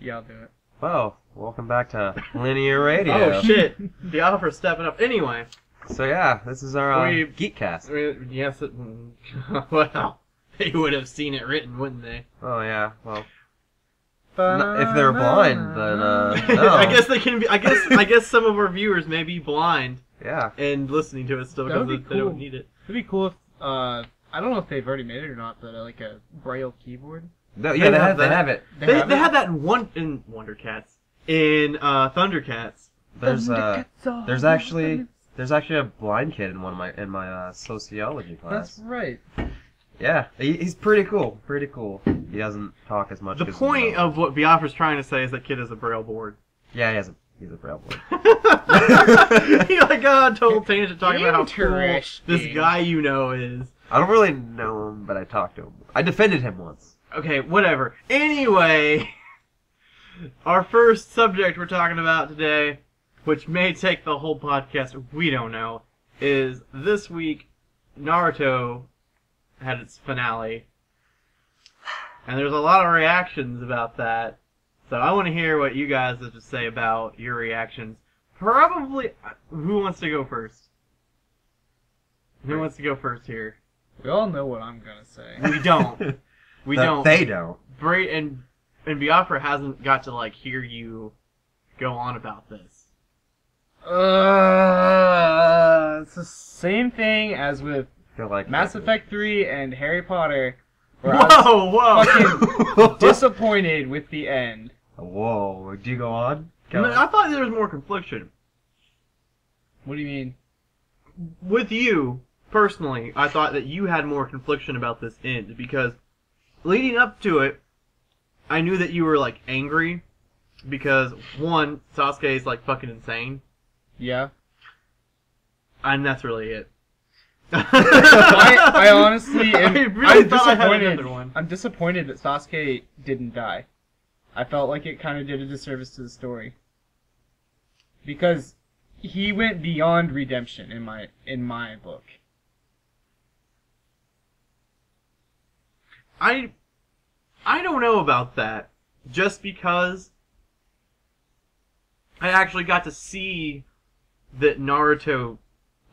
Yeah, I'll do it. Well, welcome back to Linear Radio. Oh shit! The offer's stepping up. Anyway. So yeah, this is our Geekcast. Yes. Well, they would have seen it written, wouldn't they? Oh yeah. Well, if they're blind, then no. I guess they can be. I guess some of our viewers may be blind. Yeah. And listening to it still because they don't need it. It'd be cool if I don't know if they've already made it or not, but like a Braille keyboard. No, yeah, they have it. They had that in Wondercats. In Thundercats. There's actually a blind kid in my sociology class. That's right. Yeah, he's pretty cool. Pretty cool. He doesn't talk as much. The point of what Biafra's trying to say is that kid is a Braille board. Yeah, he's a Braille board. You're like, total tangent talking about how cool this guy you know is. I don't really know him, but I talked to him. I defended him once. Okay, whatever. Anyway, our first subject we're talking about today, which may take the whole podcast, we don't know, is this week Naruto had its finale. And there's a lot of reactions about that. So I want to hear what you guys have to say about your reactions. Probably, who wants to go first? Who wants to go first here? We all know what I'm gonna say. We don't. We don't. They don't. Bray and Biafra hasn't got to hear you go on about this. It's the same thing as with Mass Effect 3 and Harry Potter. Where I was fucking disappointed with the end. Whoa, do you go on? I thought there was more confliction. What do you mean? With you, personally, I thought that you had more confliction about this end, because leading up to it, I knew that you were, angry, because, one, Sasuke's, fucking insane. Yeah. And that's really it. I honestly am disappointed. I'm disappointed that Sasuke didn't die. I felt like it kind of did a disservice to the story. Because he went beyond redemption in my book. I don't know about that. Just because I actually got to see that Naruto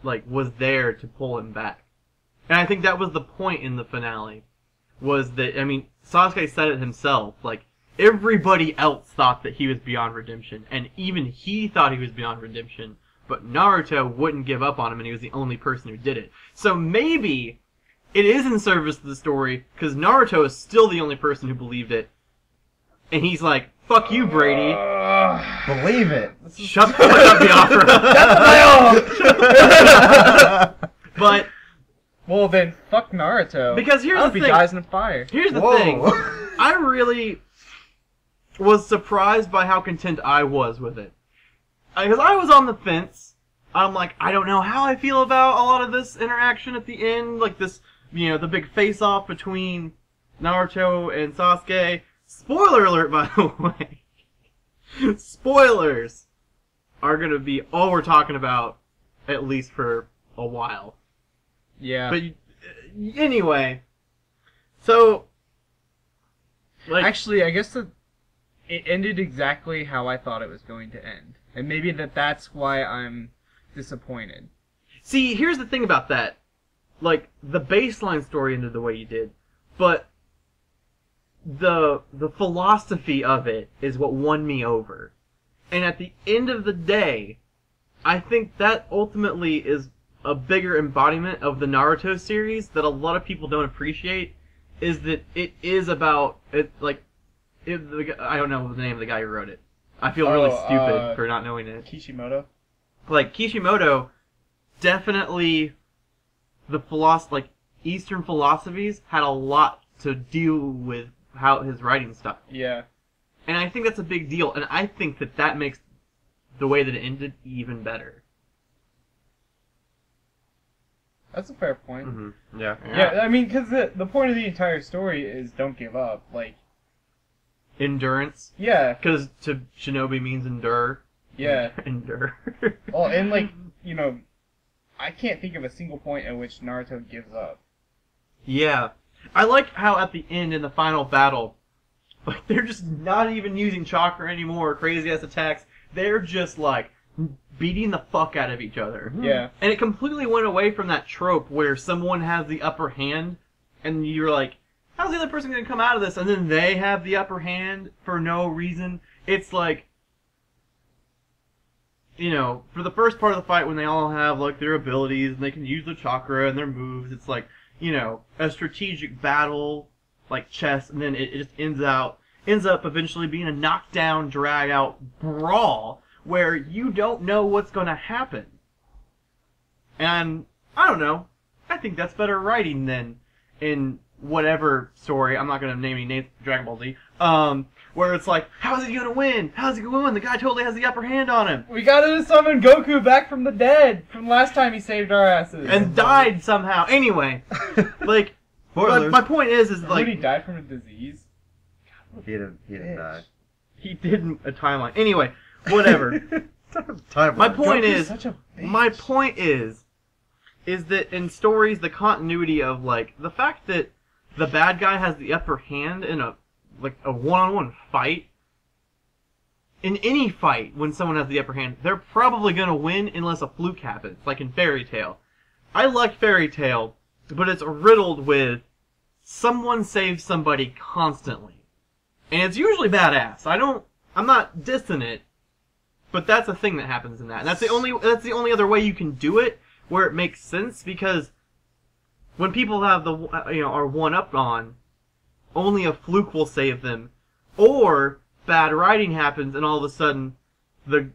was there to pull him back. And I think that was the point in the finale. Was that, Sasuke said it himself, everybody else thought that he was beyond redemption, and even he thought he was beyond redemption, but Naruto wouldn't give up on him, and he was the only person who did it. So maybe it is in service to the story, because Naruto is still the only person who believed it, and he's like, fuck you, Brady. Believe it. Shut the fuck up, Biafra. But... Well, then, fuck Naruto. Because here's the thing. He dies in a fire. Here's the thing. I really was surprised by how content I was with it. Because I was on the fence. I'm like, I don't know how I feel about a lot of this interaction at the end. This, the big face-off between Naruto and Sasuke. Spoiler alert, by the way. Spoilers are going to be all we're talking about, at least for a while. Yeah. But anyway, so actually, I guess it ended exactly how I thought it was going to end, and maybe that's why I'm disappointed. See, here's the thing about that: the baseline story ended the way you did, but the philosophy of it is what won me over. And at the end of the day, I think that ultimately is a bigger embodiment of the Naruto series that a lot of people don't appreciate, is that it is about it. I don't know the name of the guy who wrote it. I feel really stupid for not knowing it. Kishimoto. Kishimoto, definitely the Eastern philosophies had a lot to do with how his writing stuff. Yeah. And I think that's a big deal, and I think that makes the way that it ended even better. That's a fair point. Mm-hmm. Yeah. Yeah, because the point of the entire story is don't give up. Endurance? Yeah. Because to shinobi means endure. Yeah. Endure. Well, and I can't think of a single point at which Naruto gives up. Yeah. I like how at the end, in the final battle, Like, they're just not even using chakra anymore, crazy-ass attacks. They're just, like, beating the fuck out of each other. Yeah. And it completely went away from that trope where someone has the upper hand, and you're like, how's the other person going to come out of this? And then they have the upper hand for no reason. It's like, you know, for the first part of the fight when they all have, like, their abilities, and they can use their chakra and their moves, it's like, you know, a strategic battle, like chess, and then it just ends up eventually being a knockdown, drag-out brawl where you don't know what's going to happen. And, I don't know, I think that's better writing than in whatever story, I'm not going to name any names, Dragon Ball Z, where it's like, how's he going to win? How's he going to win? The guy totally has the upper hand on him. We gotta summon Goku back from the dead from last time he saved our asses. And died somehow. Anyway, like, my point is like... Did he die from a disease? He didn't die. He didn't a timeline. Anyway, whatever. My point is, that in stories, the continuity of, like, the fact that the bad guy has the upper hand in a one-on-one fight, in any fight, when someone has the upper hand, they're probably going to win unless a fluke happens, like in Fairy Tail. I like Fairy Tail, but it's riddled with someone saves somebody constantly. And it's usually badass. I'm not dissing it, but that's a thing that happens in that. And that's the only other way you can do it where it makes sense, because when people have are one-upped on, only a fluke will save them, or bad writing happens and all of a sudden the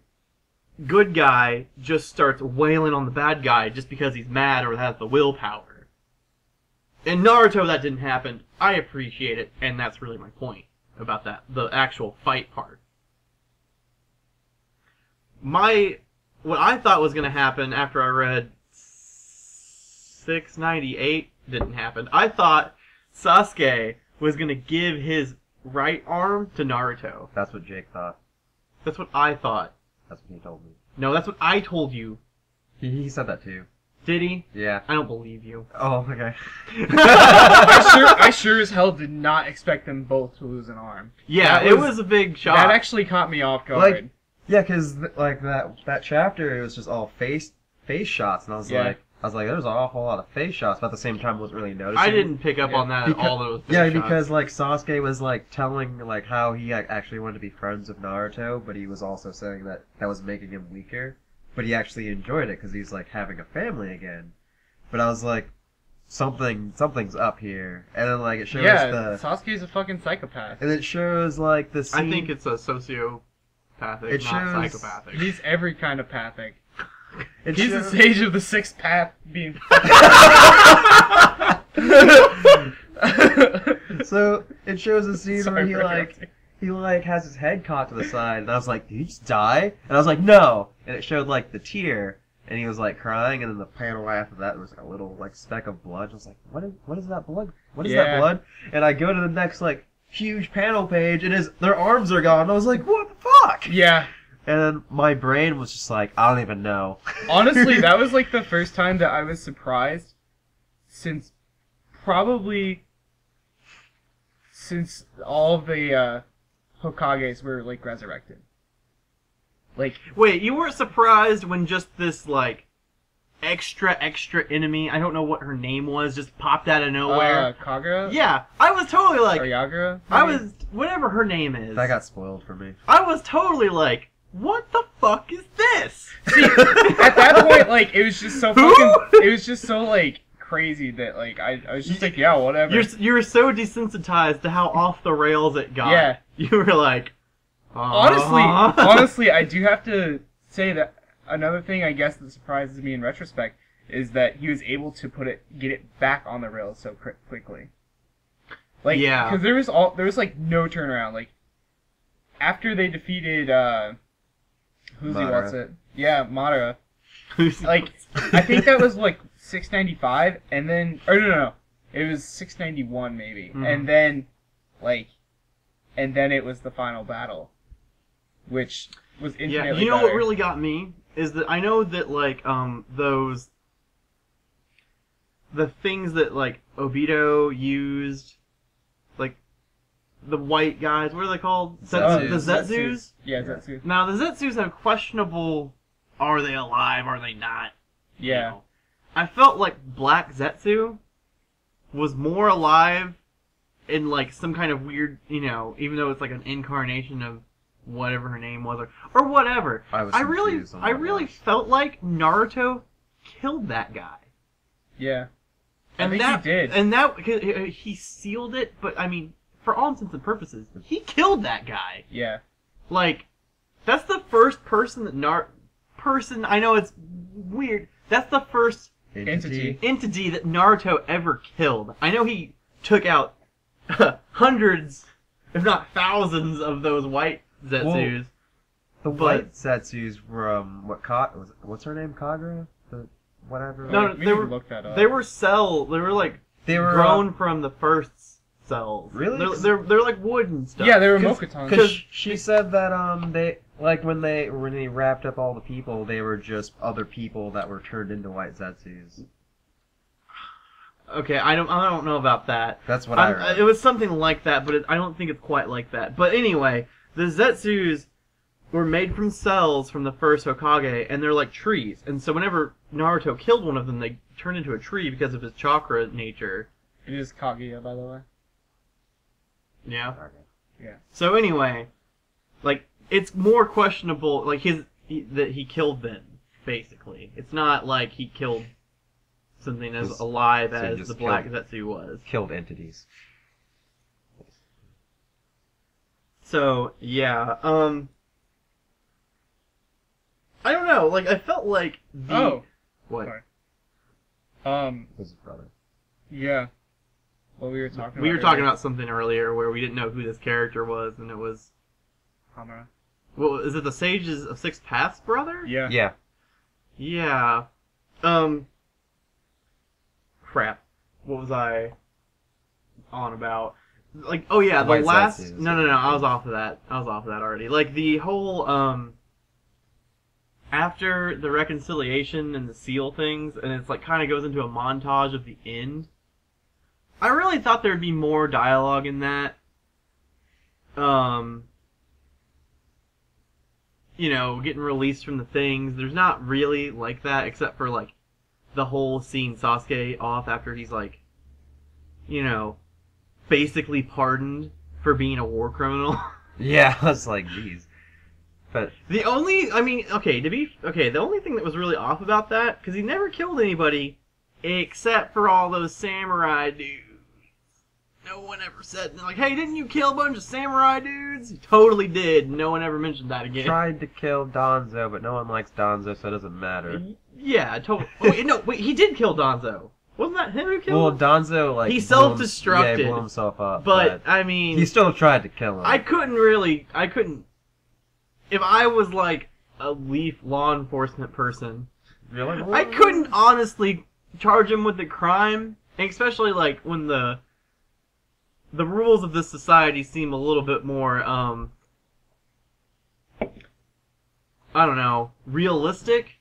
good guy just starts wailing on the bad guy just because he's mad or has the willpower. In Naruto that didn't happen. I appreciate it, and that's really my point about that, the actual fight part. What I thought was going to happen after I read 698 didn't happen. I thought Sasuke was going to give his right arm to Naruto. That's what Jake thought. That's what I thought. That's what he told me. No, that's what I told you. He said that too. Did he? Yeah. I don't believe you. Oh, okay. I sure as hell did not expect them both to lose an arm. Yeah, it was a big shock. That actually caught me off guard. Like, yeah, because like that chapter, it was just all face shots, and I was like, there's an awful lot of face shots, but at the same time, I wasn't really noticing. I didn't pick up on that at all. That it was face shots. Because like Sasuke was like telling like how he actually wanted to be friends with Naruto, but he was also saying that was making him weaker. But he actually enjoyed it because he's like having a family again. But I was like, something's up here, and then like it shows Sasuke's a fucking psychopath. And it shows like the scene. I think it's a sociopathic, not psychopathic. He's every kind of pathic. He's the sage of the sixth path being. So it shows a scene where he has his head caught to the side, and I was like, did he just die? And I was like, no. And it showed like the tear, and he was like crying, and then the panel after that there was like a little like speck of blood. I was like, what is that blood? What is that blood? And I go to the next like huge panel page, and their arms are gone. And I was like, what the fuck? Yeah. And then my brain was just like, I don't even know. Honestly, that was like the first time that I was surprised since all of the Hokages were like resurrected. Like, wait, you weren't surprised when just this like extra enemy, I don't know what her name was, just popped out of nowhere? Kagura? Yeah, I was totally like, or Yagura? I was, whatever her name is. That got spoiled for me. I was totally like, what the fuck is this? See, at that point, like, it was just so fucking, it was just so, like, crazy that, like, I was just like, yeah, whatever. You were so desensitized to how off the rails it got. Yeah. You were like, honestly, I do have to say that another thing, I guess, that surprises me in retrospect is that he was able to get it back on the rails so quickly. Like, yeah. Because there was, like, no turnaround. Like, after they defeated, what's it? Yeah, Madara. Like, I think that was like 695, and then, or no, it was 691 maybe, and then it was the final battle, which was infinitely Yeah, you know better. what really got me is that I know that like the things that like Obito used, like the white guys. What are they called? Zetsus. The Zetsus. Yeah, Zetsu. Now the Zetsus have questionable. Are they alive? Are they not? You Yeah. know. I felt like Black Zetsu was more alive in like some kind of weird, even though it's like an incarnation of whatever her name was or whatever. I really felt like Naruto killed that guy. Yeah. And I think he did. And that he sealed it, but I mean, for all intents and purposes, he killed that guy. Yeah. Like, that's the first person that I know it's weird. That's the first Entity. entity that Naruto ever killed. I know he took out hundreds, if not thousands, of those white Zetsus. The white Zetsus from what's her name? Kagura? The whatever. No, We they need to were look that up. they were like grown from the first cells. Really? They're like wood and stuff. Yeah, they were Mokatons. Because she said that they like when they wrapped up all the people, they were just other people that were turned into white Zetsus. Okay, I don't know about that. That's what I read. It was something like that, but I don't think it's quite like that. But anyway, the Zetsus were made from cells from the first Hokage, and they're like trees. And so whenever Naruto killed one of them, they turned into a tree because of his chakra nature. It is Kaguya, by the way. Yeah. Yeah. So anyway, like, it's more questionable, like, that he killed them, basically. It's not like he killed something as alive so he as just the Black killed- Zetsu was. Killed entities. So, yeah, I don't know, like, I felt like the... Oh. What? Sorry. Was his brother. Yeah. What we were talking about. We were talking about something earlier where we didn't know who this character was, and it was... Hamura. Well, is it the Sages of Six Paths brother? Yeah. Yeah. Yeah. Crap. What was I on about? Like, oh yeah, the White last... Zetsus. No, I was off of that. I was off of that already. Like, the whole, after the reconciliation and the seal things, and it's like kind of goes into a montage of the end. I really thought there'd be more dialogue in that. Getting released from the things. There's not really like that, except for like the whole seeing Sasuke off after he's like, basically pardoned for being a war criminal. Yeah, I was like, geez. But The only thing that was really off about that, because he never killed anybody, except for all those samurai dudes. No one ever said, like, hey, didn't you kill a bunch of samurai dudes? He totally did. No one ever mentioned that again. tried to kill Danzo, but no one likes Danzo, so it doesn't matter. Yeah, totally. Wait, he did kill Danzo. Wasn't that him who killed Well, him? Danzo, like... He blew self-destructed. Yeah, he blew himself up. But, I mean... he still tried to kill him. I couldn't... If I was, like, a law enforcement person, Really? I couldn't honestly charge him with the crime, especially, like, when the rules of this society seem a little bit more, I don't know, realistic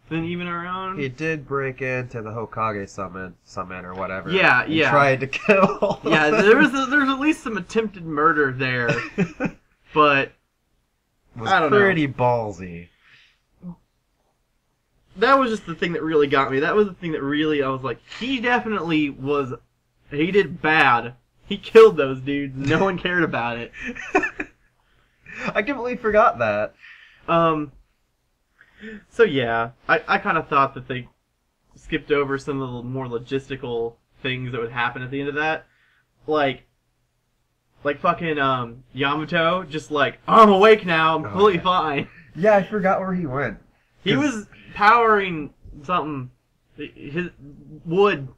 than even our own. He did break into the Hokage summit or whatever. Yeah, and yeah. tried to kill. Yeah, there's at least some attempted murder there, but was I don't know. pretty ballsy. that was just the thing that really got me. That was the thing that really, I was like, he did bad. He killed those dudes. No one cared about it. I completely forgot that. So yeah, I kind of thought that they skipped over some of the more logistical things that would happen at the end of that. Like fucking, Yamato, just like, oh, I'm awake now, I'm completely fine. Yeah, I forgot where he went. He was powering something. His wood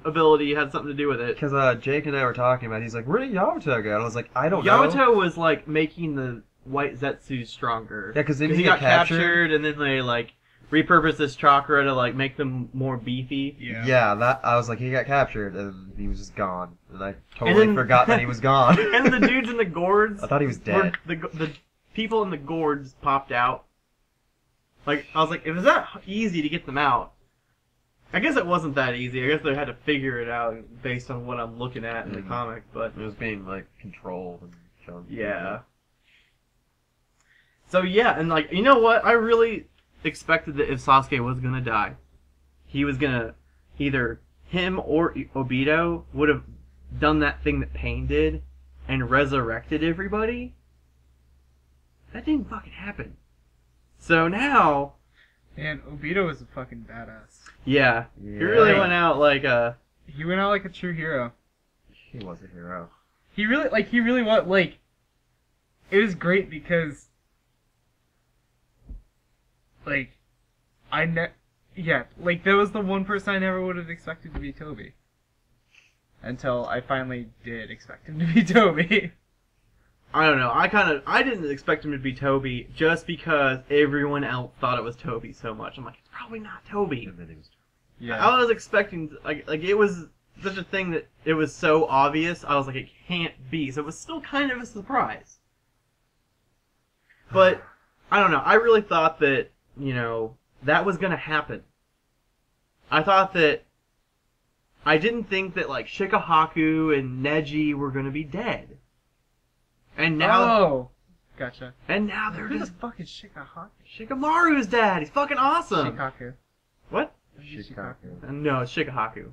ability had something to do with it. Because Jake and I were talking about it. He's like, where did Yamato go? And I was like, I don't know. Yamato was, like, making the white Zetsu stronger. Yeah, because he got captured, and then they, like, repurposed his chakra to, like, make them more beefy. Yeah, that I was like, he got captured, and he was just gone. And I totally forgot that he was gone. And the dudes in the gourds... I thought he was dead. The people in the gourds popped out. Like, I was like, if it's that easy to get them out, I guess it wasn't that easy. I guess they had to figure it out based on what I'm looking at in the comic, but It was being like controlled and shown. yeah. So yeah, and like, you know what? I really expected that if Sasuke was gonna die, he was gonna either him or Obito would have done that thing that Pain did and resurrected everybody. That didn't fucking happen. So now, Man, Obito was a fucking badass. yeah, Yeah. he really went out like a. He went out like a true hero. He was a hero. He really was, like, it was great because, like, that was the one person I never would have expected to be Toby. Until I finally did expect him to be Toby. I don't know. I didn't expect him to be Toby just because everyone else thought it was Toby so much. I'm like, it's probably not Toby. And then he was. Yeah. I was expecting like it was such a thing that it was so obvious. I was like, it can't be. So it was still kind of a surprise. But I don't know. I really thought that that was gonna happen. I thought that. I didn't think that like Shikahaku and Neji were gonna be dead. And now, Oh! Gotcha. and now they're Who the just fuck is Shikahaku? Shikamaru's dad. He's fucking awesome. Shikaku. What? Shikaku. No, it's Shikahaku.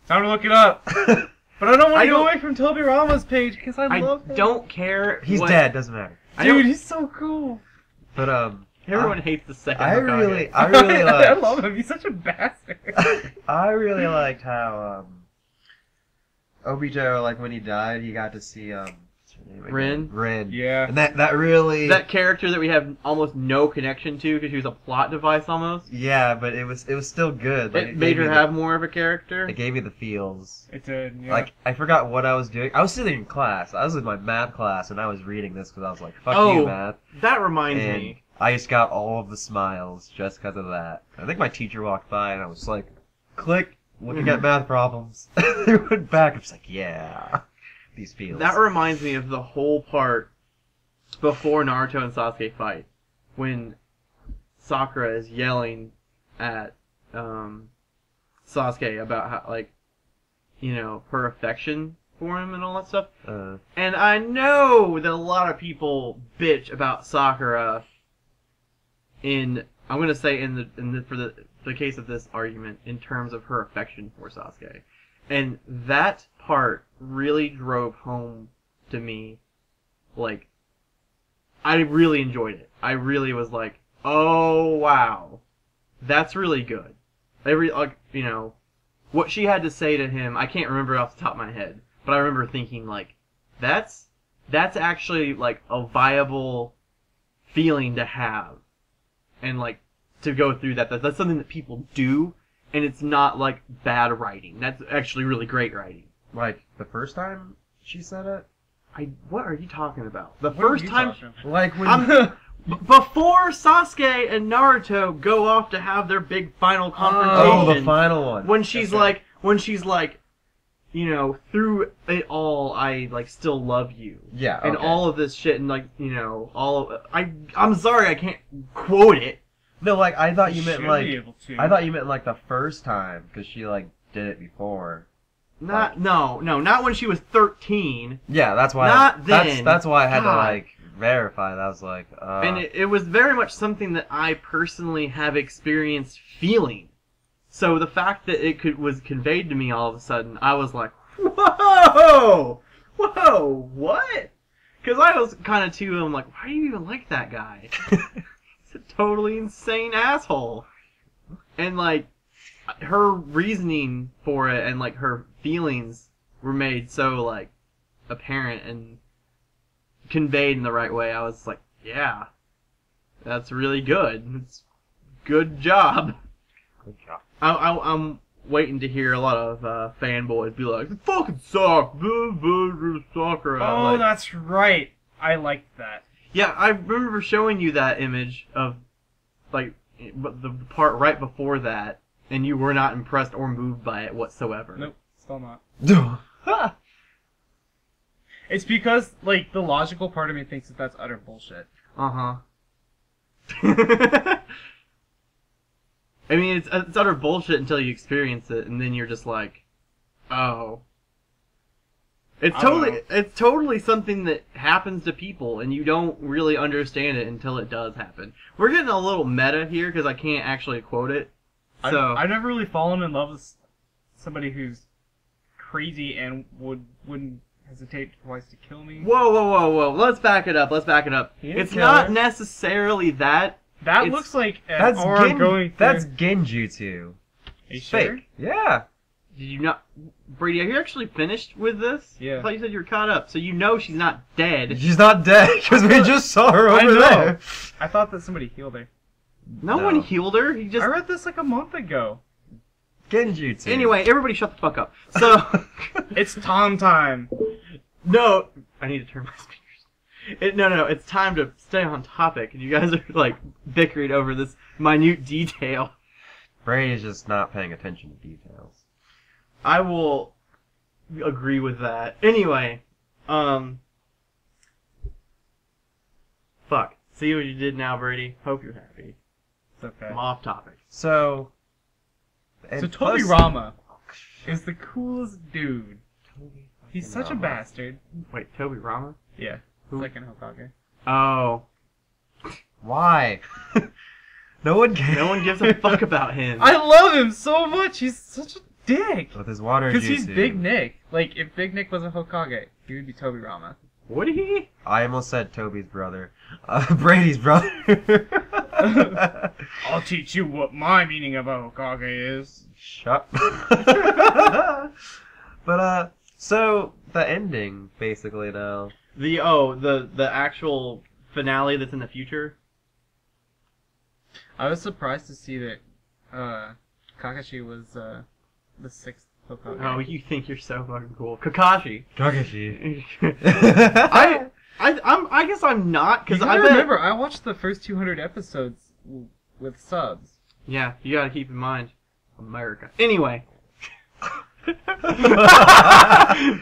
Time to look it up. But I don't want I to go don't- away from Toby Rama's page because I I love him. don't care. He's what- dead. Doesn't matter. I don't- Dude, he's so cool. But Everyone hates the second. I Hokage. really I liked. love him. He's such a bastard. I really liked how Obito, like when he died, he got to see what's her name again? Rin? Rin. Yeah. And that really. That character that we have almost no connection to because she was a plot device almost. Yeah, but it was still good. Like, It made her have more of a character. It gave me the feels. It did, yeah. Like, I forgot what I was doing. I was sitting in class. I was in my math class, and I was reading this because I was like, fuck Oh, you, math. That reminds And me. I just got all of the smiles just because of that. I think my teacher walked by, and I was like, click, looking at math problems. They went back. I was like, yeah, these feels. That reminds me of the whole part before Naruto and Sasuke fight, when Sakura is yelling at Sasuke about how, like, her affection for him and all that stuff. And I know that a lot of people bitch about Sakura I'm gonna say for the case of this argument in terms of her affection for Sasuke. And that part really drove home to me, like, I really enjoyed it. I really was like, oh wow, that's really good. What she had to say to him, I can't remember off the top of my head, but I remember thinking like, that's actually like a viable feeling to have, and like to go through that. That's something that people do, and it's not like bad writing. That's actually really great writing. Like, the first time she said it? What are you talking about? The What are first you time, talking about? Like, when... before Sasuke and Naruto go off to have their big final confrontation. Oh, the final one. When she's That's like, through it all, I like still love you. Yeah, And okay. all of this shit, and like, I'm sorry, I can't quote it. No, like, I thought you should meant, like... be able to. I thought you meant, like, the first time, because she, like, did it before. Not when she was 13. Yeah, that's why... Not then. That's why I had to, God. like, verify that. I was like, And it was very much something that I personally have experienced feeling. So the fact that it was conveyed to me all of a sudden, I was like, whoa! Whoa, what? Because I was kind of too, I'm like, why do you even like that guy? He's a totally insane asshole. And like, her reasoning for it and like her feelings were made so like apparent and conveyed in the right way. I was like, yeah, that's really good. It's good job. Good job. I'm waiting to hear a lot of fanboys be like, it fucking sucks. Sakura. Oh, Like, that's right. I liked that. yeah, I remember showing you that image of like the part right before that, and you were not impressed or moved by it whatsoever. Nope, still not. It's because, like, the logical part of me thinks that that's utter bullshit. Uh-huh. I mean, it's utter bullshit until you experience it, and then you're just like, oh. It's totally something that happens to people, and you don't really understand it until it does happen. We're getting a little meta here because I can't actually quote it. So I've never really fallen in love with somebody who's crazy and wouldn't hesitate twice to kill me. Whoa! Let's back it up. It's not necessarily that. That looks like an That's aura going through. That's genjutsu. Are you It's sure? fake. Yeah. Did you not, Brady? Are you actually finished with this? Yeah. I thought you said you were caught up, so you know she's not dead. She's not dead because we just saw her I over know. there. I thought that somebody healed her. No one healed her. He just. I read this like a month ago. Genjutsu. Anyway, everybody shut the fuck up. So. It's Tom time. No, I need to turn my speakers. No. It's time to stay on topic, and you guys are like bickering over this minute detail. Brady's just not paying attention to details. I will agree with that. Anyway, fuck. See what you did now, Brady. Hope you're happy. It's okay. I'm off topic. So. So Toby Rama is the coolest dude. He's such a Rama. bastard. Wait, Toby Rama? Yeah. Who? Second Hokage. Oh. Why? No one cares. No one gives a fuck about him. I love him so much. He's such a dick. With his water Because he's jutsu. Big Nick. Like, if Big Nick was a Hokage, he would be Toby Rama. Would he? I almost said Toby's brother. Brady's brother. I'll teach you what my meaning of a Hokage is. Shut. But so the ending basically now. The actual finale that's in the future. I was surprised to see that Kakashi was the sixth Hokage. Oh, you think you're so fucking cool, Kakashi. Kakashi. I guess I'm not Because because I I bet. remember I watched the first 200 episodes with subs. Yeah, you gotta keep in mind, America. Anyway.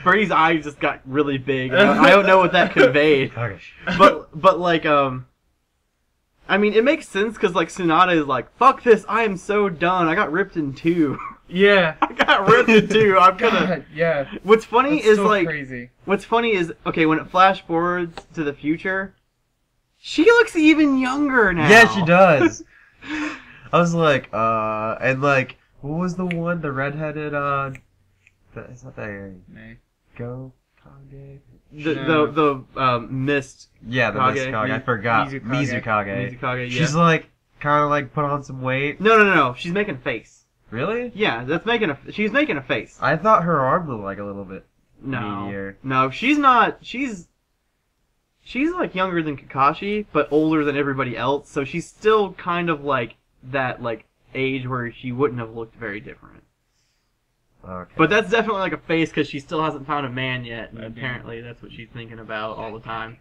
Brady's eyes just got really big. I don't know what that conveyed. Kakashi. But like, I mean, it makes sense because like Tsunade is like, fuck this, I am so done. I got ripped in two. Yeah. I got ripped in two. I'm gonna. God, yeah. What's funny That's is so like, crazy. what's funny is okay when it flash forwards to the future, she looks even younger now. Yeah, she does. I was like, and like, what was the one? The redheaded, is that the Nay. Go Kage? The mist. Yeah, the Kage. Mist Kage. I forgot. Mizukage. Mizukage. Mizukage, yeah. She's like, kind of like put on some weight. No. She's making a face. Really? Yeah, she's making a face. I thought her arm looked like a little bit No. meatier. No, she's not. She's like younger than Kakashi, but older than everybody else. So she's still kind of like that like age where she wouldn't have looked very different. Okay. But that's definitely like a face because she still hasn't found a man yet, and That'd be- apparently that's what she's thinking about all the time.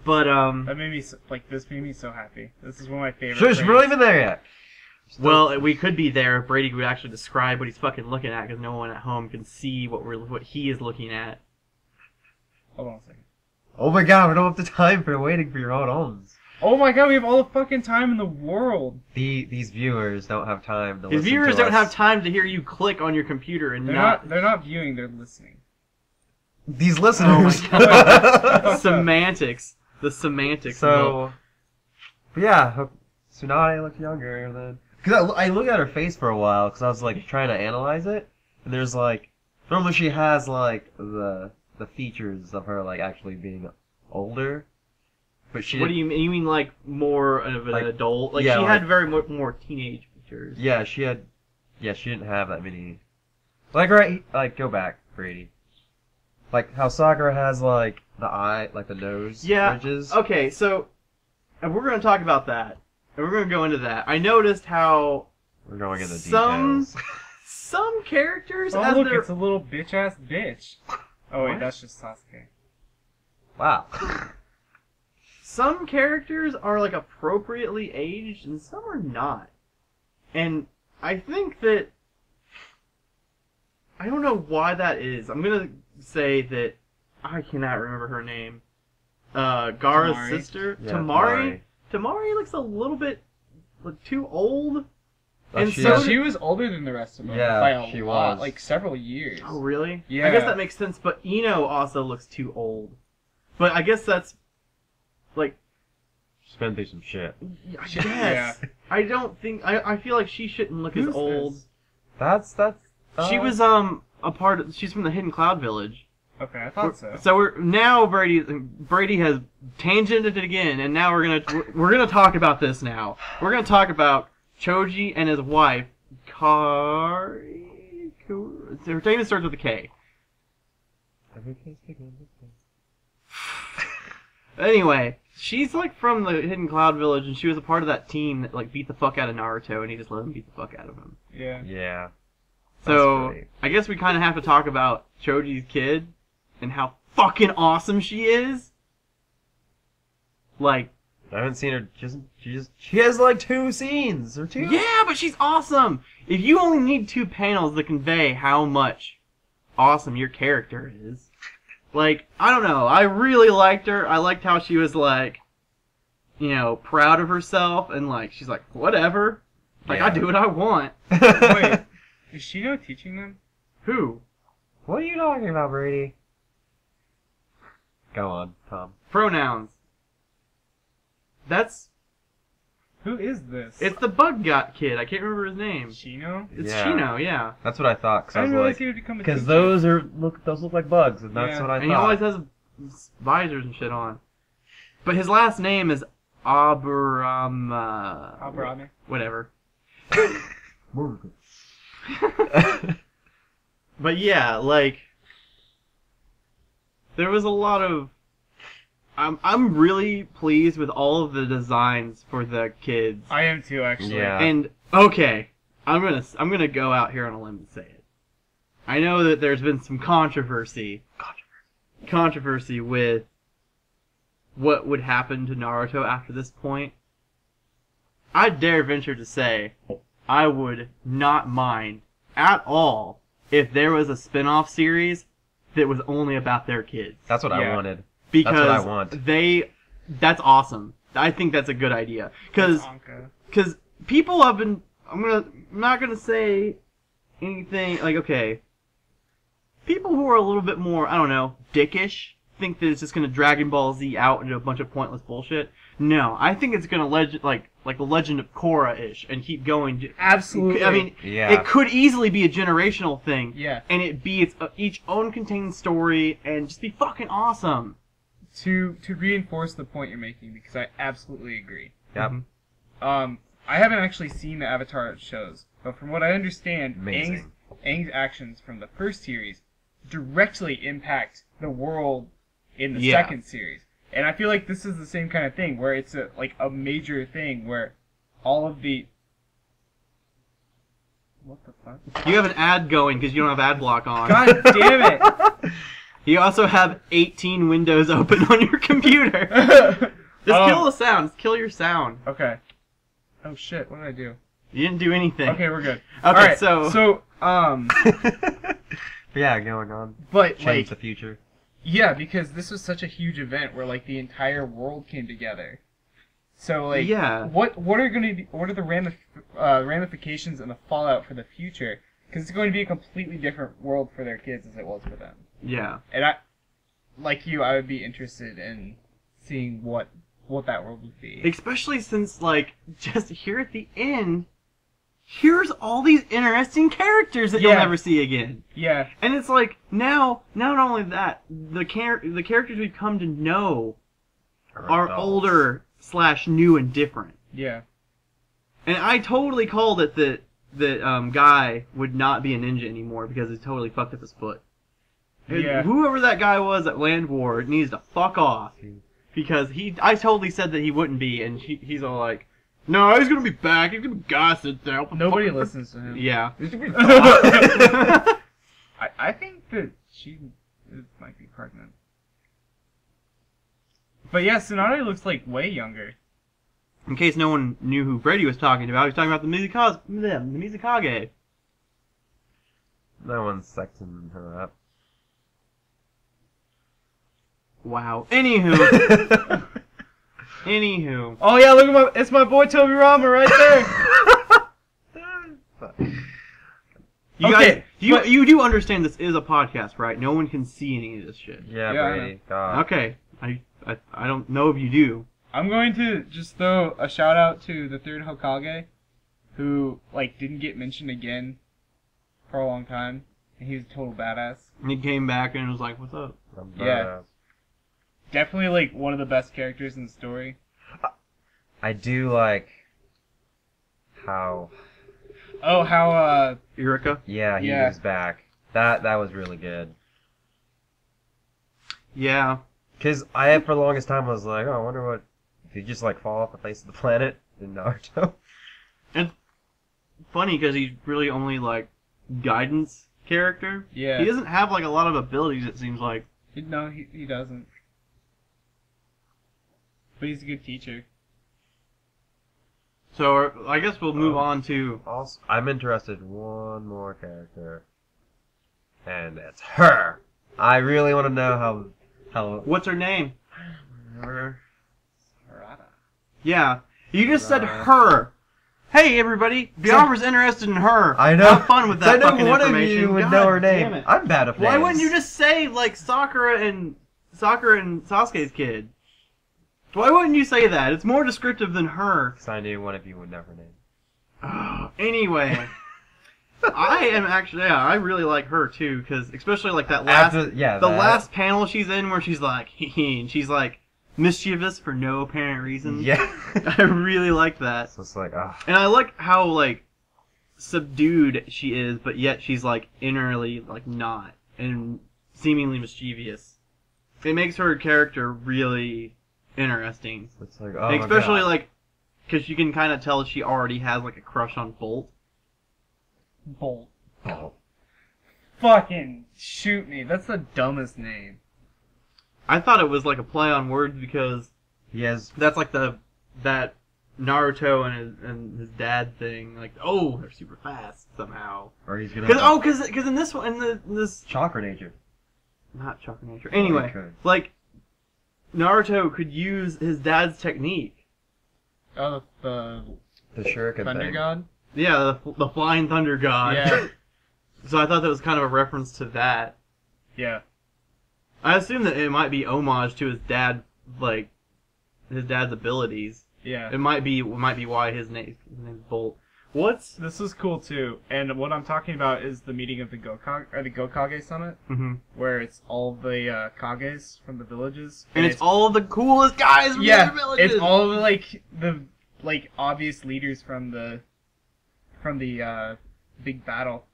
But That made me this made me so happy. This is one of my favorite. Sure, she's not even there yet. well, we could be there if Brady would actually describe what he's fucking looking at because no one at home can see what he is looking at. Hold on a second. Oh my god, we don't have the time for waiting for your hold ons. Oh my god, we have all the fucking time in the world. These viewers don't have time to His listen viewers to don't us. have time to hear you click on your computer and They're not viewing, they're listening. These listeners. Oh my God. Semantics. The semantics. So, but yeah, Tsunade looked younger than. Because I looked at her face for a while because I was like trying to analyze it, and there's like normally she has like the features of her like actually being older, but she. What do you mean? You mean like more of an Like, adult? Like yeah, she like- had very more teenage features. Yeah, she had. Yeah, she didn't have that many. Like go back, Brady. Like how Sakura has like the eye, like the nose ridges. Okay, so and we're gonna talk about that. And we're gonna go into that. I noticed how We're going into some details. some characters Oh as look, their it's a little bitch ass bitch. Oh wait, What? that's just Sasuke. Wow. some characters are like appropriately aged and some are not. And I think that I don't know why that is. I'm gonna say that I cannot remember her name. Gaara's Tamari. sister, Yeah, Tamari. Tamari looks a little bit too old. Oh, And she so is. She was older than the rest of them Yeah, by a she lot, was. like several years. Oh, really? Yeah. I guess that makes sense, but Ino also looks too old. But I guess that's, like, She's been through some shit. I guess. Yeah. I don't think, I feel like she shouldn't look Who's as old. this? That's. She was, she's from the Hidden Cloud Village. Okay, I thought so. So Brady has tangented it again, and now we're gonna talk about this now. We're gonna talk about Choji and his wife, Kari. Her name starts with a K. Anyway, she's like from the Hidden Cloud Village, and she was a part of that team that like beat the fuck out of Naruto, and he just let him beat the fuck out of him. Yeah. Yeah. So great. I guess we kind of have to talk about Choji's kid and how fucking awesome she is. Like, I haven't seen her. She has like 2 scenes or 2. yeah, but she's awesome. If you only need 2 panels to convey how much awesome your character is, like, I don't know. I really liked her. I liked how she was like, you know, proud of herself and like she's like, whatever. Like Yeah. I do what I want. Wait, is Shino teaching them? Who? What are you talking about, Brady? Go on, Tom. Pronouns. That's Who is this? it's the bug got kid. I can't remember his name. Shino? It's Yeah. Chino, yeah. That's what I thought. Cause I I was didn't realize like, he would become a because teacher. those look like bugs, and that's Yeah. what I And he thought. always has visors and shit on. But his last name is Abrame. whatever. But yeah, like there was a lot of I'm really pleased with all of the designs for the kids. I am too, actually. Yeah. And okay, I'm gonna go out here on a limb and say it. I know that there's been some controversy with what would happen to Naruto after this point. I dare venture to say I would not mind at all if there was a spin-off series that was only about their kids. That's what I Yeah. wanted. Because That's what I want. that's awesome. I think that's a good idea. Because Anka. people have been, I'm not gonna say anything, like, okay, people who are a little bit more, I don't know, dickish, think that it's just gonna Dragon Ball Z out into a bunch of pointless bullshit. No, I think it's gonna like the Legend of Korra-ish and keep going. Absolutely. I mean, Yeah. it could easily be a generational thing. Yeah. And it be its each own contained story and just be fucking awesome. To reinforce the point you're making, because I absolutely agree. Yep. Mhm. I haven't actually seen the Avatar shows, but from what I understand, Amazing. Aang's actions from the first series directly impact the world in the Yeah. second series. And I feel like this is the same kind of thing, where it's a major thing, where all of the... What the fuck? You have an ad going because you don't have ad block on. God damn it! You also have 18 windows open on your computer. Just kill the sound. Just kill your sound. Okay. Oh shit, what did I do? You didn't do anything. Okay, we're good. Okay, Alright, so Yeah, going on. but Change like, the future. yeah, because this was such a huge event where like the entire world came together. So like, Yeah. what are the ramifications and the fallout for the future? Because it's going to be a completely different world for their kids as it was for them. yeah. And I, like you, I would be interested in seeing what that world would be. Especially since, like, just here at the end, here's all these interesting characters that you'll Yeah. never see again. Yeah, And it's like, now, not only that, the characters we've come to know are adults. older / new and different. yeah, And I totally called it that guy would not be a ninja anymore because he totally fucked up his foot. Yeah. Whoever that guy was at Land War needs to fuck off. Because I totally said that he wouldn't be, and he's all like, no, he's gonna be back, he's gonna be gossip there. nobody listens to him. Yeah. I think that she might be pregnant. But yeah, Tsunade looks like way younger. In case no one knew who Brady was talking about, he was talking about the Mizukage. No one's sexing her up. Wow. Anywho, Anywho. Oh yeah, look at it's my boy Toby Rama right there. You Okay, guys, you do understand this is a podcast, right? No one can see any of this shit. Yeah, Yeah, I Brady. God. Okay. I don't know if you do. I'm going to just throw a shout out to the third Hokage, who like didn't get mentioned again for a long time, and he was a total badass. And he came back and was like, "What's up?" Yeah. Definitely like one of the best characters in the story. I do like how. Oh, how Eureka. Yeah, he Yeah. was back. That was really good. Yeah. Cause I for the longest time I was like, oh, I wonder what if he just like fall off the face of the planet in Naruto. It's funny because he's really only like guidance character. Yeah. He doesn't have like a lot of abilities. It seems like. No, he doesn't. But he's a good teacher. So I guess we'll move on to. Also, I'm interested in one more character, and it's her. I really want to know how. What's her name? Her. Yeah. You just said her. Hey everybody, Biafra's interested in her. I know. Have fun with that I know fucking one information. of you would God know her damn name. it. I'm bad at names. Why wouldn't you just say like Sakura and Sasuke's kid? Why wouldn't you say that? It's more descriptive than her. Because I knew one of you would know her name. Anyway, I am actually I really like her too because especially like that last last panel she's in where she's like and she's like mischievous for no apparent reason. Yeah. I really like that. So it's like, And I like how like subdued she is, but yet she's like innerly like not and seemingly mischievous. It makes her character really interesting. it's like, And especially like because you can kind of tell she already has like a crush on Bolt. Bolt. Oh. Fucking shoot me. That's the dumbest name. I thought it was like a play on words because Yes. that's like that Naruto and his dad thing. Like, oh, they're super fast somehow. Or he's gonna. Because in this one, in this Chakra nature. not Chakra Nature. Anyway, could. like Naruto could use his dad's technique. Oh, the The Shuriken Thunder thing. God? Yeah, the Flying Thunder God. Yeah. So I thought that was kind of a reference to that. Yeah. I assume that it might be homage to his dad, like his dad's abilities. Yeah. It might be why his name's Bolt. This is cool too, and what I'm talking about is the meeting of the Gokage Summit, where it's all the Kages from the villages, and it's all the coolest guys from the other villages. It's all the obvious leaders from the big battle.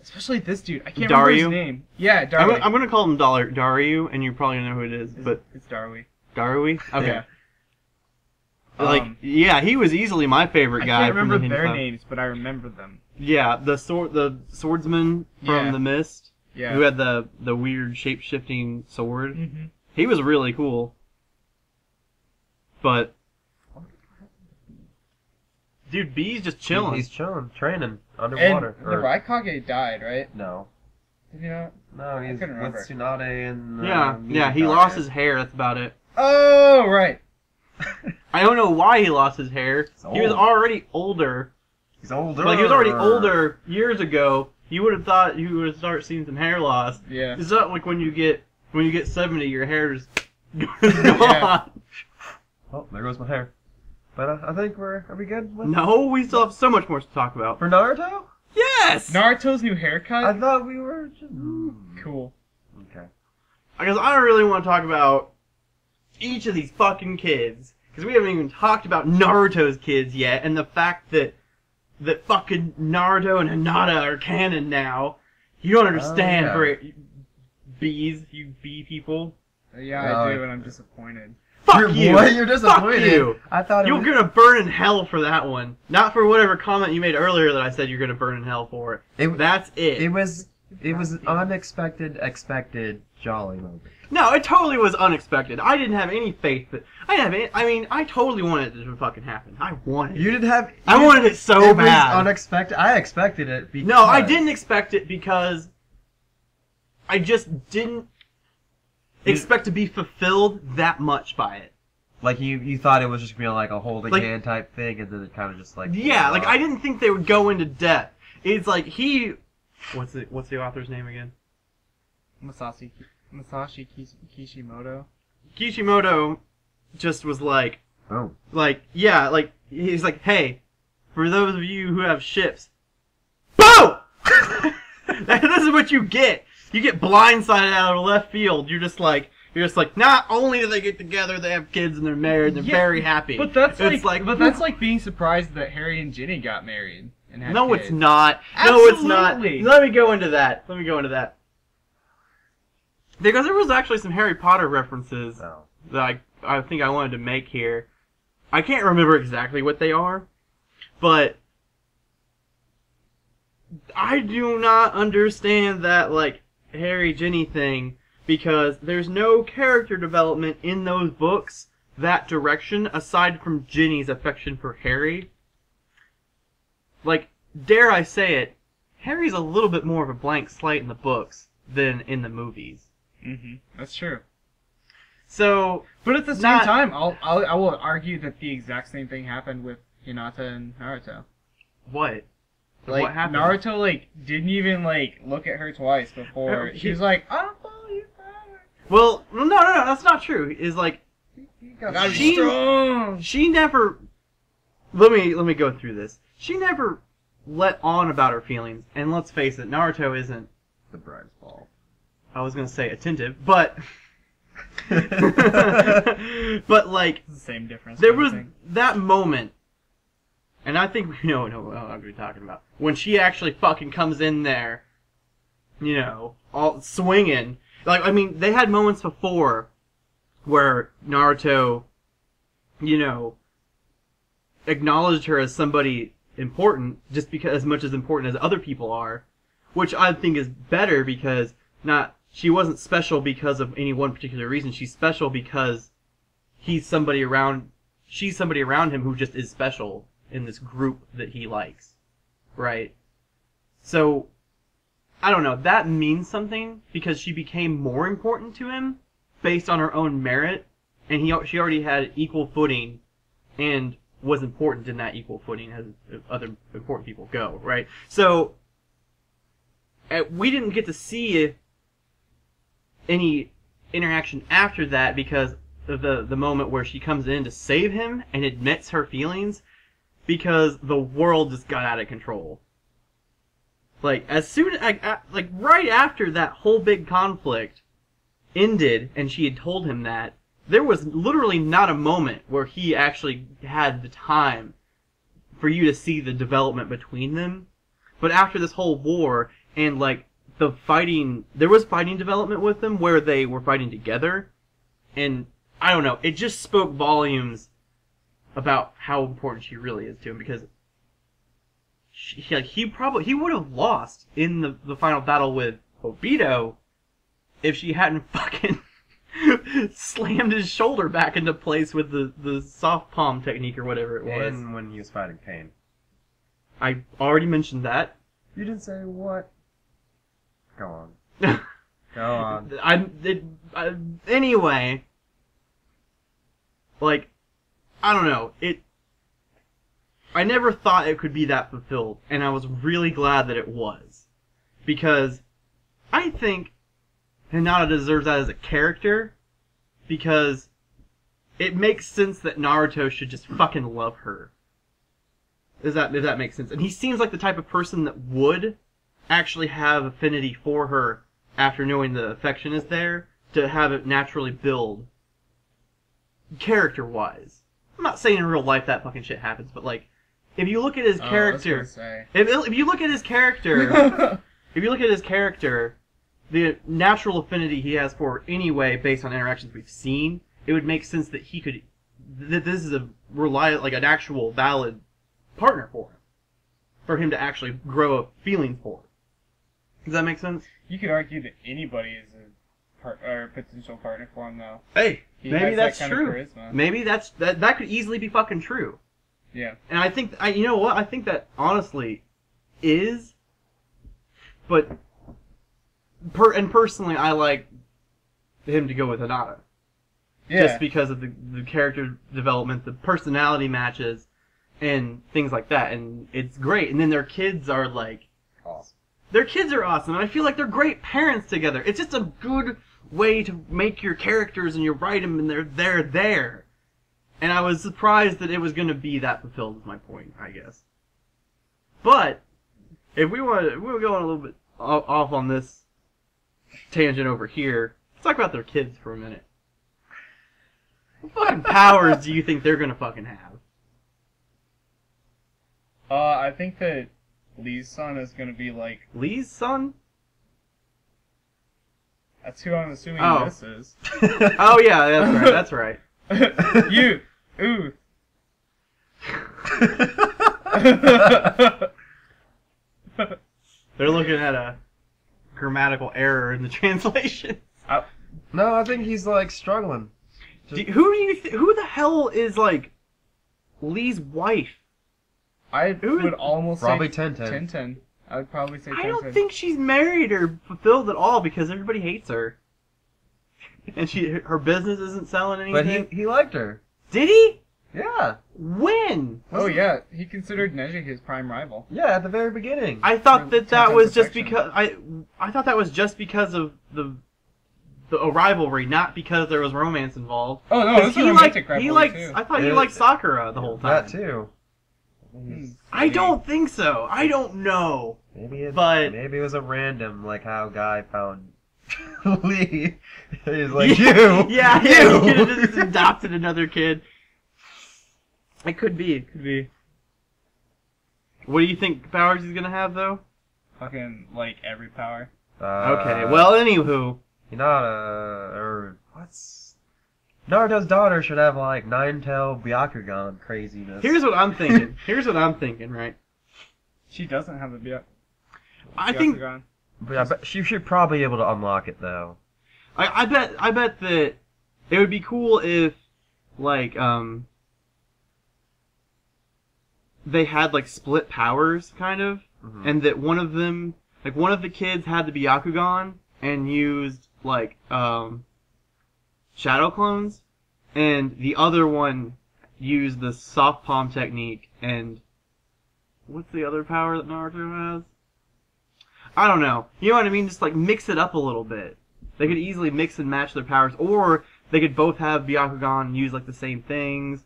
Especially this dude. I can't remember his name. Yeah, Darui. I'm gonna call him Daru, and you probably know who it is, but it's Darui. Darui? Okay. Yeah. Yeah, he was easily my favorite guy. I can't remember from the their Hinata. names, but I remember them. Yeah, the swordsman from the Mist, Yeah. who had the weird shape-shifting sword. Mm-hmm. He was really cool. But dude, B's just chilling. He's chilling, training underwater. And the Raikage died, right? No. Did you know? No, he's couldn't remember. with Tsunade and. Yeah, he lost his hair. That's about it. Oh, right. I don't know why he lost his hair. He was old. already older. He's older. Like he was already older years ago. You would have thought you would start seeing some hair loss. Yeah. It's not like when you get 70, your hair is gone. Yeah. Oh, there goes my hair. But I think are we good? With No, we still have so much more to talk about. For Naruto? Yes. Naruto's new haircut? I thought we were just. Cool. Okay. Because I don't really want to talk about each of these fucking kids. Because we haven't even talked about Naruto's kids yet, and the fact that fucking Naruto and Hinata are canon now. You don't understand, yeah. for it, bees, you bee people. Yeah, I do, and I'm disappointed. Fuck you! What? You're disappointed. Fuck you! I thought You're gonna burn in hell for that one. Not for whatever comment you made earlier that I said you're gonna burn in hell for. That's it. It was unexpected, expected, jolly moment. No, it totally was unexpected. I didn't have any faith that I totally wanted it to fucking happen. I wanted it. You didn't have. I wanted it so it bad. Was unexpected. I expected it. Because... No, I didn't expect it because I just didn't expect to be fulfilled that much by it. Like you thought it was just gonna be like a holding Like- hand type thing, and then it kind of just like Yeah, rolled like off. I didn't think they would go into depth. It's like what's the author's name again? Masashi Kishimoto. Kishimoto just was like, Oh. yeah, like he's like, hey, for those of you who have ships, boom! This is what you get. You get blindsided out of left field. You're just like, not only do they get together, they have kids and they're married, they're very happy. But that's It's that's like being surprised that Harry and Ginny got married and had no, kids. it's not. No, it's not. Absolutely. Let me go into that. Because there was actually some Harry Potter references No. that I think I wanted to make here. I can't remember exactly what they are, but I do not understand that, like, Harry-Ginny thing, because there's no character development in those books that direction, aside from Ginny's affection for Harry. Like, dare I say it, Harry's a little bit more of a blank slate in the books than in the movies. Mm-hmm. That's true. So, But at the same Not- time, I will argue that the exact same thing happened with Hinata and Naruto. what? Like, What happened? Naruto, like, didn't even, like, look at her twice before. She was like, I'll follow you forever. Well, no, that's not true. Is like, You gotta be She- strong. she never. Let me go through this. She never let on about her feelings, and let's face it, Naruto isn't. The bride's fault. I was gonna say attentive, but. But like, It's the same difference. there kind of was thing. that moment, and I think we know what I'm gonna be talking about. When she actually fucking comes in there, you know, all swinging. Like, I mean, they had moments before where Naruto, you know, acknowledged her as somebody important, just because as much as important as other people are, which I think is better because she wasn't special because of any one particular reason. She's special because she's somebody around him who just is special in this group that he likes, right? So, I don't know, that means something because she became more important to him based on her own merit, and she already had equal footing and was important in that equal footing as other important people go, right? So, we didn't get to see any interaction after that because of the moment where she comes in to save him and admits her feelings because the world just got out of control. Like, as soon like right after that whole big conflict ended and she had told him that, there was literally not a moment where he actually had the time for you to see the development between them. But after this whole war and like the fighting, there was fighting development with them where they were fighting together, and I don't know, it just spoke volumes about how important she really is to him because he would have lost in the final battle with Obito if she hadn't fucking slammed his shoulder back into place with the soft palm technique or whatever it was. And when he was fighting Pain. I already mentioned that. You didn't say what? Go on. Go on. Anyway, like, I don't know. I never thought it could be that fulfilled, and I was really glad that it was. Because I think Hinata deserves that as a character, because it makes sense that Naruto should just fucking love her. If that makes sense. And he seems like the type of person that would actually have affinity for her after knowing the affection is there, to have it naturally build character-wise. I'm not saying in real life that fucking shit happens, but like, if you look at his character, if you look at his character, the natural affinity he has for her anyway, based on interactions we've seen, it would make sense that that this is an actual valid partner for him to actually grow a feeling for. Does that make sense? You could argue that anybody is a potential partner for him, though. Hey, He maybe has that's that kind of true. charisma. Maybe that could easily be fucking true. Yeah. And I think, you know what? I think that honestly is. But personally, I like him to go with Hinata Yeah. just because of the character development, the personality matches, and things like that. And it's great. And then their kids are like, Awesome. their kids are awesome, and I feel like they're great parents together. It's just a good way to make your characters, and you write them, and they're there. And I was surprised that it was going to be that fulfilled. Is my point, I guess. But if we want to go on a little bit off on this tangent over here. Let's talk about their kids for a minute. What fucking powers do you think they're gonna fucking have? I think that Lee's son is gonna be like. Lee's son? That's who I'm assuming Oh. this is. Oh yeah, that's right. You. Ooh. They're looking at a grammatical error in the translation. No, I think he's like struggling. Who the hell is like Lee's wife? I Who is- would almost Probably say 10-10. 10-10. I would probably say 10-10. I don't think she's married or fulfilled at all because everybody hates her. And her business isn't selling But anything. he liked her. Did he? Yeah. When? Oh yeah, he considered Neji his prime rival. Yeah, at the very beginning. I thought that Ten's was just affection. because I thought that was just because of the a rivalry, not because there was romance involved. Oh no, 'Cause it's a romantic rivalry too. I thought he Yeah. liked Sakura the whole time. That too. I don't think so. I don't know. Maybe it was a random, like how Guy found Lee. He's like, you! Yeah, You! he could have just adopted another kid. It could be. It could be. What do you think powers he's gonna have, though? Fucking like every power. Okay, well, anywho. What's... Naruto's daughter should have, like, nine-tail Byakugan craziness. Here's what I'm thinking. Right? She doesn't have a I think Byakugan. But I bet she should probably be able to unlock it, though. I bet that it would be cool if, like, they had, like, split powers, kind of, Mhm. and that one of them, like, one of the kids had the Byakugan and used, like, shadow clones, and the other one used the soft palm technique, and what's the other power that Naruto has? I don't know. You know what I mean? Just, like, mix it up a little bit. They could easily mix and match their powers, or they could both have Byakugan and use, like, the same things.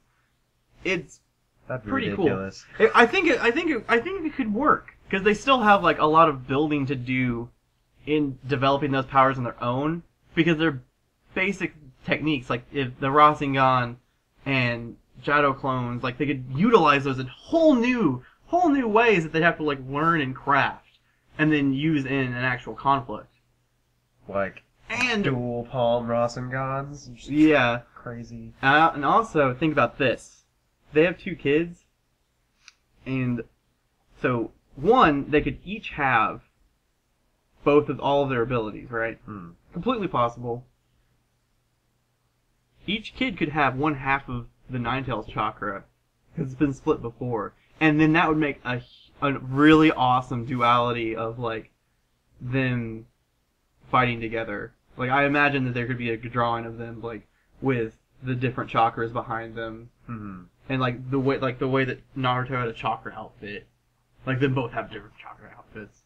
It's That'd be pretty ridiculous. cool. I think it could work because they still have like a lot of building to do in developing those powers on their own because they're basic techniques. Like if the Rasengan and Shadow clones, like they could utilize those in whole new ways that they'd have to like learn and craft and then use in an actual conflict. Like, And dual palm Rasengans. yeah, Crazy. and also think about this. They have 2 kids, and so one, they could each have both of all of their abilities, right? Completely possible. Each kid could have one half of the Ninetales chakra, because it's been split before, and then that would make a really awesome duality of like them fighting together. Like I imagine that there could be a drawing of them like with the different chakras behind them. Mm-hmm. And like the way that Naruto had a chakra outfit, like them both have different chakra outfits.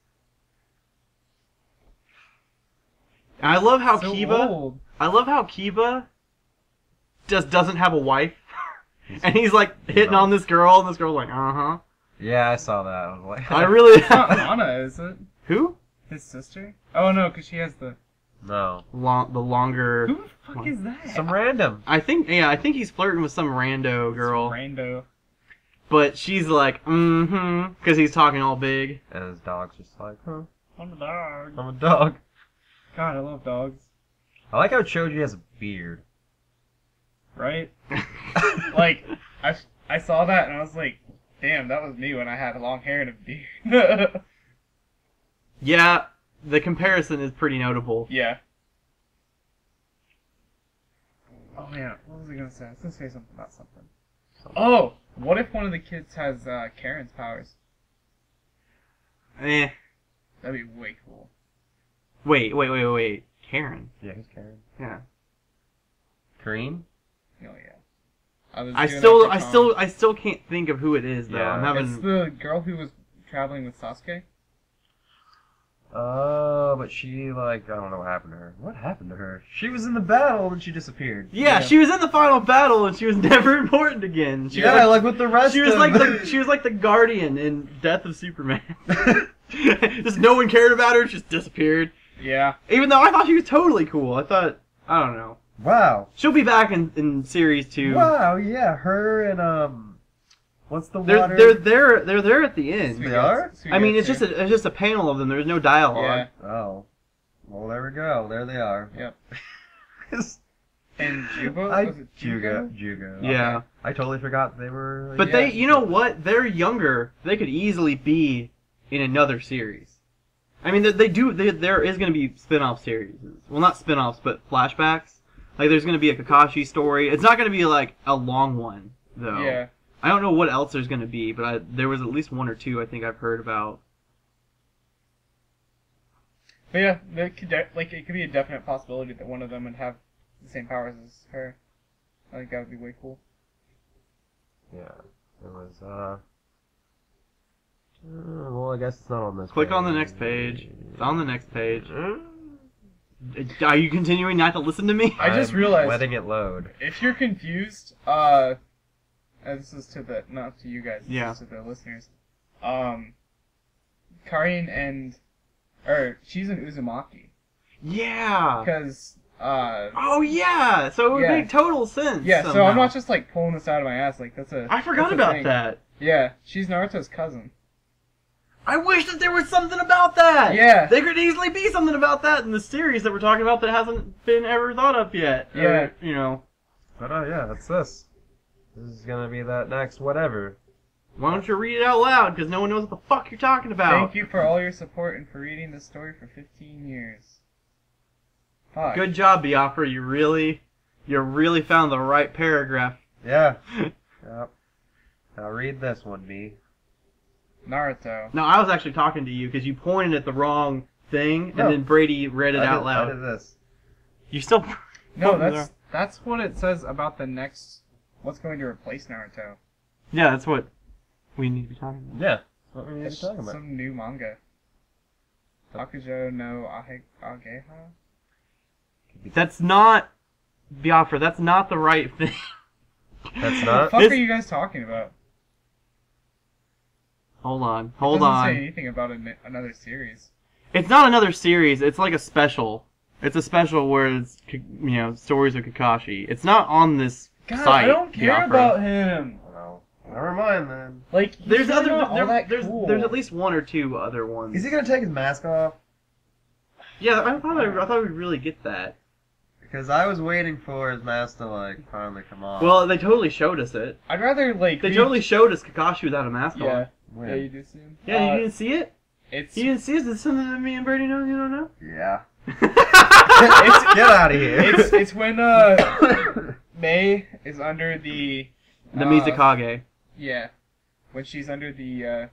And I love how So Kiba. old. I love how Kiba just doesn't have a wife, and he's like hitting on this girl, and this girl's like, Yeah, I saw that. I was like, I really. It's not Anna, is it? Who? His sister? Oh no, because she has the. No. The longer. Who the fuck is that? Some random. I think he's flirting with some rando girl, Rando. but she's like, because he's talking all big. And his dog's just like, huh, I'm a dog. I'm a dog. God, I love dogs. I like how Choji has a beard. Right? Like, I saw that and I was like, damn, that was me when I had long hair and a beard. Yeah, the comparison is pretty notable. Yeah. Oh man, what was I gonna say? I was gonna say something about something. Oh! What if one of the kids has Karen's powers? Eh. That'd be way cool. Wait. Karen. Yeah, who's Karen? Yeah. Kareem? Oh yeah. I was I doing still, that I for still, Tom. I still can't think of who it is though. Yeah. I'm having. It's the girl who was traveling with Sasuke. Oh, but she, like, I don't know what happened to her. What happened to her? She was in the battle and she disappeared. Yeah, she was in the final battle and she was never important again. She was like with the rest she was of like them. she was like the Guardian in Death of Superman. Just no one cared about her, just disappeared. Yeah. Even though I thought she was totally cool. I don't know. Wow. She'll be back in series 2. Wow, yeah, her and, what's the They're water? they're there at the end. They are? I mean, it's just a panel of them. There's no dialogue. Yeah. Oh. Well, there we go. There they are. Yep. And Jubo? I, Was it Jugo. Yeah. Okay. I totally forgot they were... But they, you know what? They're younger. They could easily be in another series. I mean, there is going to be spin-off series. Well, not spin-offs, but flashbacks. Like, there's going to be a Kakashi story. It's not going to be, like, a long one, though. Yeah. I don't know what else there's going to be, but there was at least 1 or 2 I think I've heard about. But yeah, it could be a definite possibility that one of them would have the same powers as her. I think that would be way cool. Yeah. It was, well, I guess it's not on this Click page. on the next page. It's on the next page. Are you continuing not to listen to me? I just I'm realized, letting it load. if you're confused, this is not to you guys, this Yeah. is to the listeners. Karin she's an Uzumaki. Yeah. Because, Oh yeah. So it would Yeah. make total sense. yeah, so somehow. I'm not just like pulling this out of my ass, like that's a... I forgot that's a about thing. that. Yeah, she's Naruto's cousin. I wish that there was something about that. Yeah. There could easily be something about that in the series that we're talking about that hasn't been ever thought of yet. Yeah. Or, you know. But, yeah, it's this. This is gonna be that next whatever. Why don't you read it out loud? Because no one knows what the fuck you're talking about. Thank you for all your support and for reading this story for 15 years. Fuck. Good job, Biafra. You really found the right paragraph. Yeah. Yep. Now read this one, B. Naruto. No, I was actually talking to you because you pointed at the wrong thing, No. and then Brady read it out I loud. did this. You still... No, pointed that's what it says about the next... What's going to replace Naruto. Yeah, that's what we need to be talking about. Yeah. That's what we need It's to talk about. some new manga. Takujo no Ageha? That's not... Biafra, that's not the right thing. That's What not? the fuck This- are you guys talking about? Hold on. It Hold doesn't on. say anything about another series. It's not another series. It's like a special. It's a special where it's, stories of Kakashi. It's not on this God, site. I don't care Biafra. about him. Oh, never mind then. Like, he's There's really other. not all that there's cool. there's at least 1 or 2 other ones. Is he gonna take his mask off? Yeah, I thought we'd really get that. Because I was waiting for his mask to, like, finally come off. Well, they totally showed us it. I'd rather, like... They totally showed us Kakashi without a mask Yeah. on. When? Yeah, you do see him. Yeah, you didn't see it? It's... You didn't see it? Is this something that me and Brady know you don't know? Yeah. It's Get out of here. It's when, Mei is under the... the Mizukage. Yeah. When she's under the,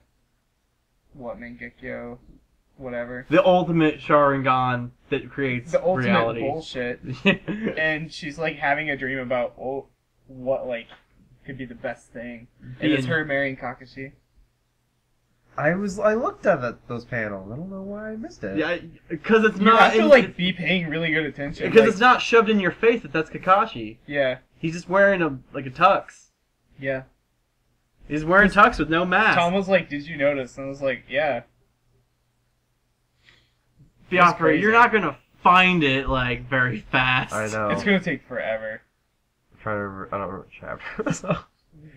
Mangekyo... Whatever. The ultimate Sharingan that creates The ultimate reality. bullshit. And she's, like, having a dream about, what, like, could be the best thing. And it's her marrying Kakashi. I looked at those panels. I don't know why I missed it. Yeah, because it's You not. have to, like, be paying really good attention. because like, it's not shoved in your face that that's Kakashi. Yeah. He's just wearing a tux. Yeah. He's wearing tux with no mask. Tom was like, did you notice? And I was like, yeah. Biafra, crazy. you're not gonna find it like very fast. I know. It's gonna take forever. I'm trying to remember. I don't remember what chapter. So.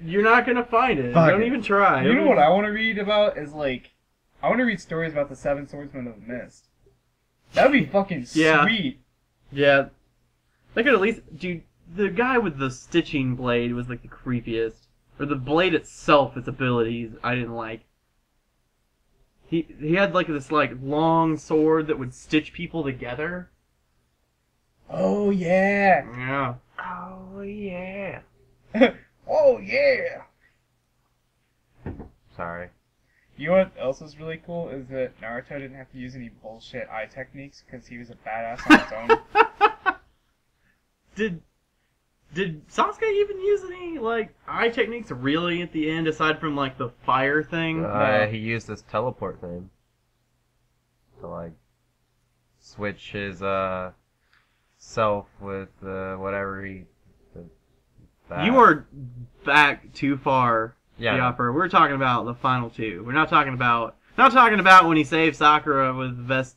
You're not gonna find it. Fuck Don't it. even try. You know what I want to read about is, like, I want to read stories about the Seven Swordsmen of the Mist. That'd be fucking Yeah. sweet. Yeah. They could at least, dude. The guy with the stitching blade was like the creepiest, or the blade itself, its abilities, I didn't like. He had like this like long sword that would stitch people together. Oh, yeah. Yeah. Oh yeah. Oh, yeah. Sorry. You know what else is really cool is that Naruto didn't have to use any bullshit eye techniques because he was a badass on his own. Did Sasuke even use any like eye techniques really at the end, aside from like the fire thing? He used this teleport thing to like switch his self with whatever he. You are back too far, Yeah. Yopper. We're talking about the final two. We're not talking about when he saved Sakura with the best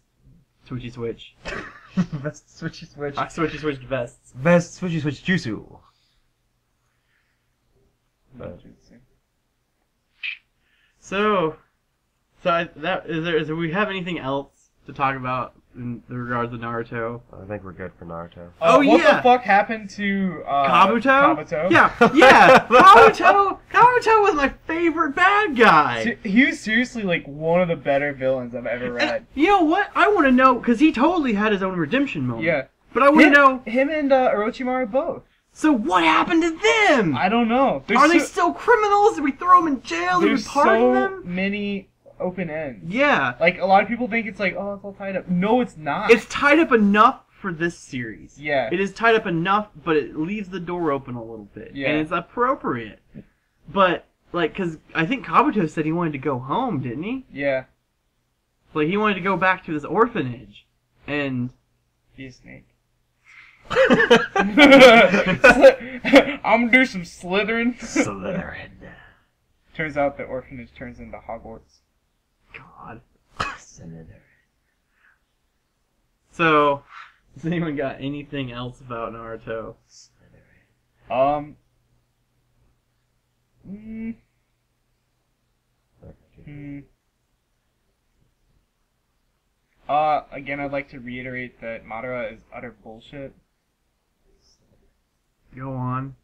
switchy switch. Best switchy switch. I switched vests. Best switchy switch jutsu. So do we have anything else to talk about in regards to Naruto? I think we're good for Naruto. Oh, what yeah. the fuck happened to Kabuto? Kabuto? Yeah. Kabuto was my favorite bad guy. He was seriously like one of the better villains I've ever read. And you know what? I want to know, because he totally had his own redemption moment. Yeah. But I want to know, him and Orochimaru both. so what happened to them? I don't know. Are they still criminals? Did we throw them in jail? Did we There's pardon so them? many open ends. Yeah. Like, a lot of people think it's like, oh, it's all tied up. No, it's not. It's tied up enough for this series. Yeah. It is tied up enough, but it leaves the door open a little bit. Yeah. And it's appropriate. But, like, because I think Kabuto said he wanted to go home, didn't he? Yeah. Like, he wanted to go back to this orphanage. And... Be a snake. I'm gonna do some slithering. Slytherin. Turns out the orphanage turns into Hogwarts. God. Slytherin. So, has anyone got anything else about Naruto? Again, I'd like to reiterate that Madara is utter bullshit. Go on.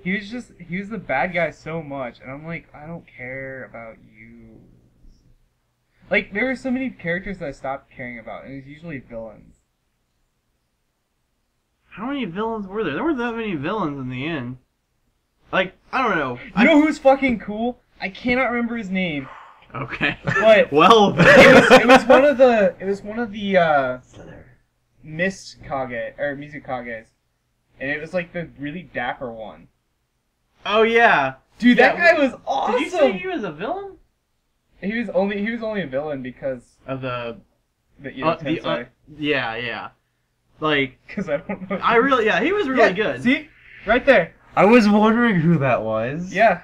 He was the bad guy so much, and I'm like, I don't care about you. Like, there were so many characters that I stopped caring about, and it was usually villains. How many villains were there? There weren't that many villains in the end. Like, I don't know. You know who's fucking cool? I cannot remember his name. Okay. But well, it was one of the Slytherin. Mist Kage or Mizukages, and it was like the really dapper one. Oh yeah, Dude, that Yeah, guy was awesome. Did you say he was a villain? He was only a villain because Of the Tensei. yeah. Like, Because I don't know. he was really good. See, right there. I was wondering who that was. Yeah.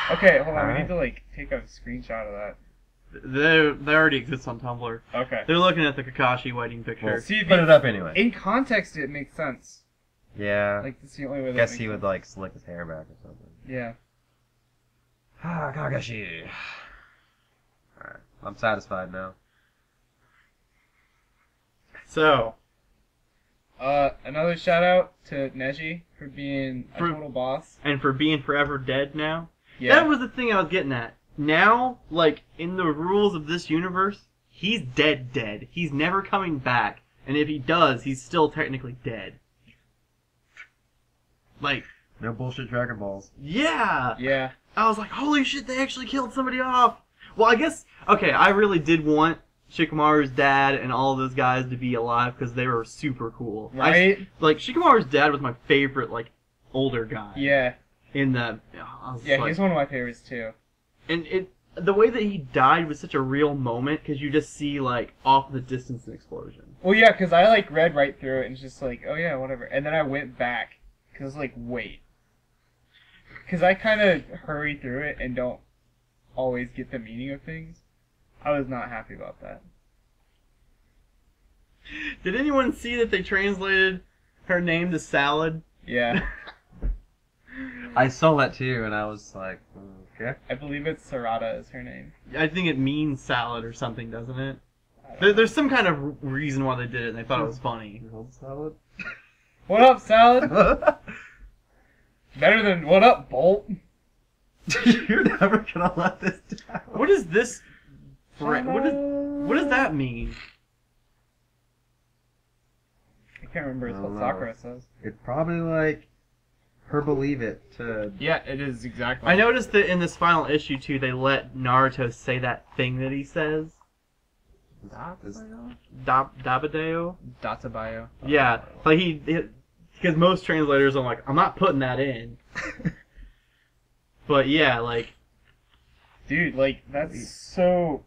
Okay, hold on. We Alright. need to like take a screenshot of that. They already exist on Tumblr. Okay. They're looking at the Kakashi wedding picture. Well, See, put it up anyway. in context, it makes sense. Yeah. Like that's the only way. I That guess makes he would sense. like slick his hair back or something. Yeah. Ah, Kakashi. Alright. I'm satisfied now. So, Another shout out to Neji for being a total boss. and for being forever dead now. Yeah. That was the thing I was getting at. Now, like, in the rules of this universe, he's dead. He's never coming back. And if he does, he's still technically dead. Like, No bullshit Dragon Balls. yeah! Yeah. I was like, holy shit, they actually killed somebody off! Well, I guess, okay, I really did want Shikamaru's dad and all of those guys to be alive because they were super cool. Right? Like, Shikamaru's dad was my favorite, like, older guy. Yeah. In the... Yeah, he's one of my favorites too. And the way that he died was such a real moment because you just see, like, off in the distance an explosion. Well, yeah, because I like read right through it and it's just like, oh yeah, whatever. And then I went back because I was like, wait. Because I kind of hurry through it and don't always get the meaning of things. I was not happy about that. Did anyone see that they translated her name to Salad? Yeah. I saw that too, and I was like, okay. I believe it's Sarada is her name. I think it means salad or something, doesn't it? I don't know. There's some kind of reason why they did it, and they thought it was funny. Salad? What up, Salad? Better than what up, Bolt? You're never gonna let this down. What is this? What does that mean? I can't remember. It's I what don't know. Sakura says. It's probably like her believe it to. Yeah, it is exactly. I noticed that in this final issue too, they let Naruto say that thing that he says. Is- Dabadeo? Databayo. Yeah, like Because most translators are like, I'm not putting that in. But yeah, like... Dude, like, that's so...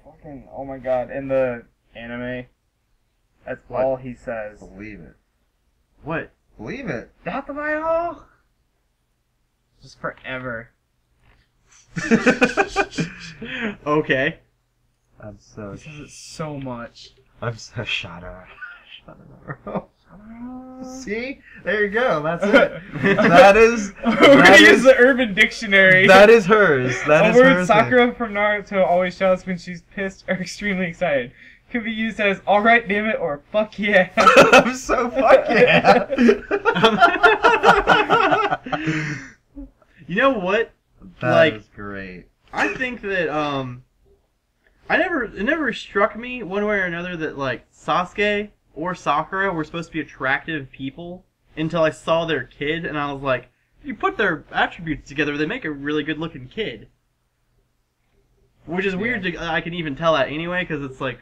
fucking... Oh my god. In the anime, that's What? all he says. Believe it. What? Believe it. Databayo! Just forever. Okay. I'm so... He says it so much. I'm so shut up. See? There you go. That's it. That is... We're gonna use the Urban Dictionary. That is hers. That is a word hers. Sakura from Naruto always shouts when she's pissed or extremely excited. Could be used as "alright, damn it" or "fuck yeah." I'm so fuck yeah. You know what? That is great. I think that it never struck me one way or another that like Sasuke or Sakura were supposed to be attractive people until I saw their kid, and I was like, if you put their attributes together, they make a really good looking kid. Which is weird. I can even tell that anyway, because it's like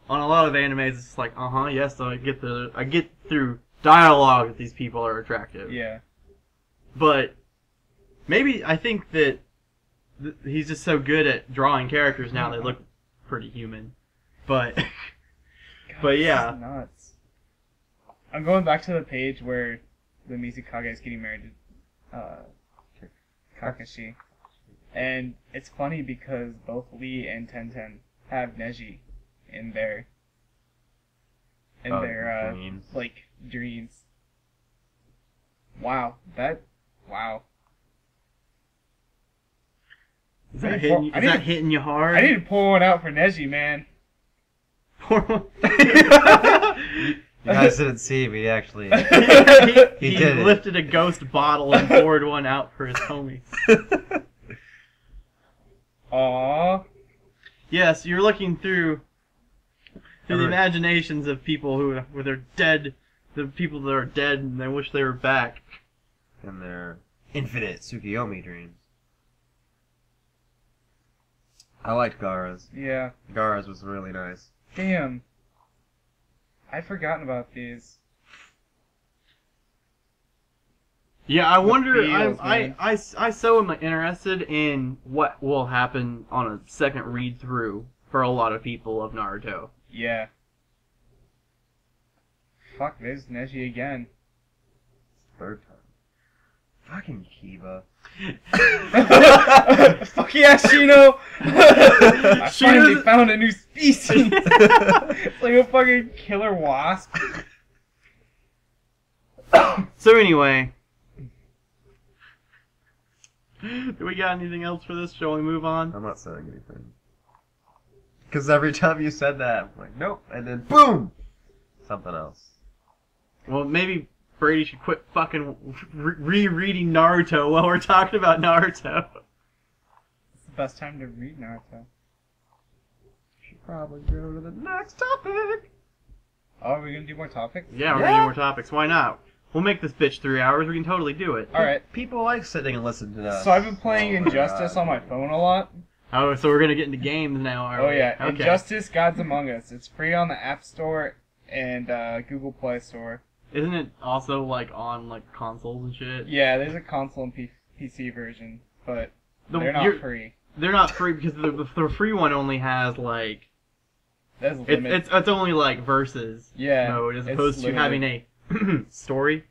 on a lot of animes, it's like, yes, so I get through dialogue that these people are attractive. Yeah. But maybe I think that he's just so good at drawing characters now they look pretty human. But God, but yeah. this is nuts. I'm going back to the page where the Mizukage is getting married to Kakashi. And it's funny because both Lee and Tenten have Neji in their dreams. like dreams. Wow. Wow. Is that hitting you hard? I need to pull one out for Neji, man. You guys didn't see me, actually. he did it. lifted a ghost bottle and poured one out for his homies. Aww. Yes, you're looking through the imaginations of people who they're dead, the people that are dead and they wish they were back. And their infinite Tsukiyomi dreams. I liked Gaara's. Yeah. Gaara's was really nice. Damn. I'd forgotten about these. Yeah, I wonder. feels, I so am interested in what will happen on a second read through for a lot of people of Naruto. Yeah. Fuck, there's Neji again. Third time. Fucking Kiba. Fuck yeah, Shino! I finally found a new species! It's like a fucking killer wasp. So anyway, do we got anything else for this? Shall we move on? I'm not saying anything. Because every time you said that, I'm like, nope. And then, boom! Something else. Well, maybe Brady should quit fucking rereading Naruto while we're talking about Naruto. It's the best time to read Naruto. Should probably go to the next topic. Oh, are we gonna do more topics? Yeah, we're gonna do more topics. Why not? We'll make this bitch 3 hours. We can totally do it. Alright. People like sitting and listening to us. So I've been playing Oh my Injustice God. on my phone a lot. Oh, so we're gonna get into games now, are Oh we? yeah, Okay. Injustice Gods Among Us. It's free on the App Store and Google Play Store. Isn't it also like on like consoles and shit? Yeah, there's a console and PC version, but they're not you're- free. They're not free because the free one only has like That's limited. it's only like versus mode as it's opposed to limited. having a story.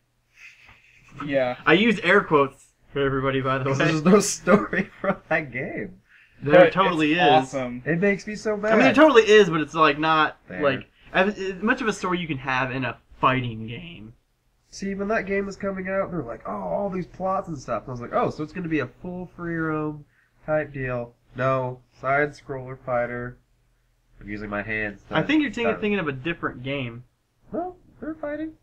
Yeah. I used air quotes for everybody, by the way. There's no story from that game. There But totally it's is. awesome. It makes me so mad. I mean, it totally is, but it's like not Fair. like as much of a story you can have in a fighting game. See, when that game was coming out, they were like, oh, all these plots and stuff. And I was like, oh, so it's going to be a full free roam type deal. No, side-scroller fighter. I'm using my hands. I think you're thinking of a different game. No, they're fighting.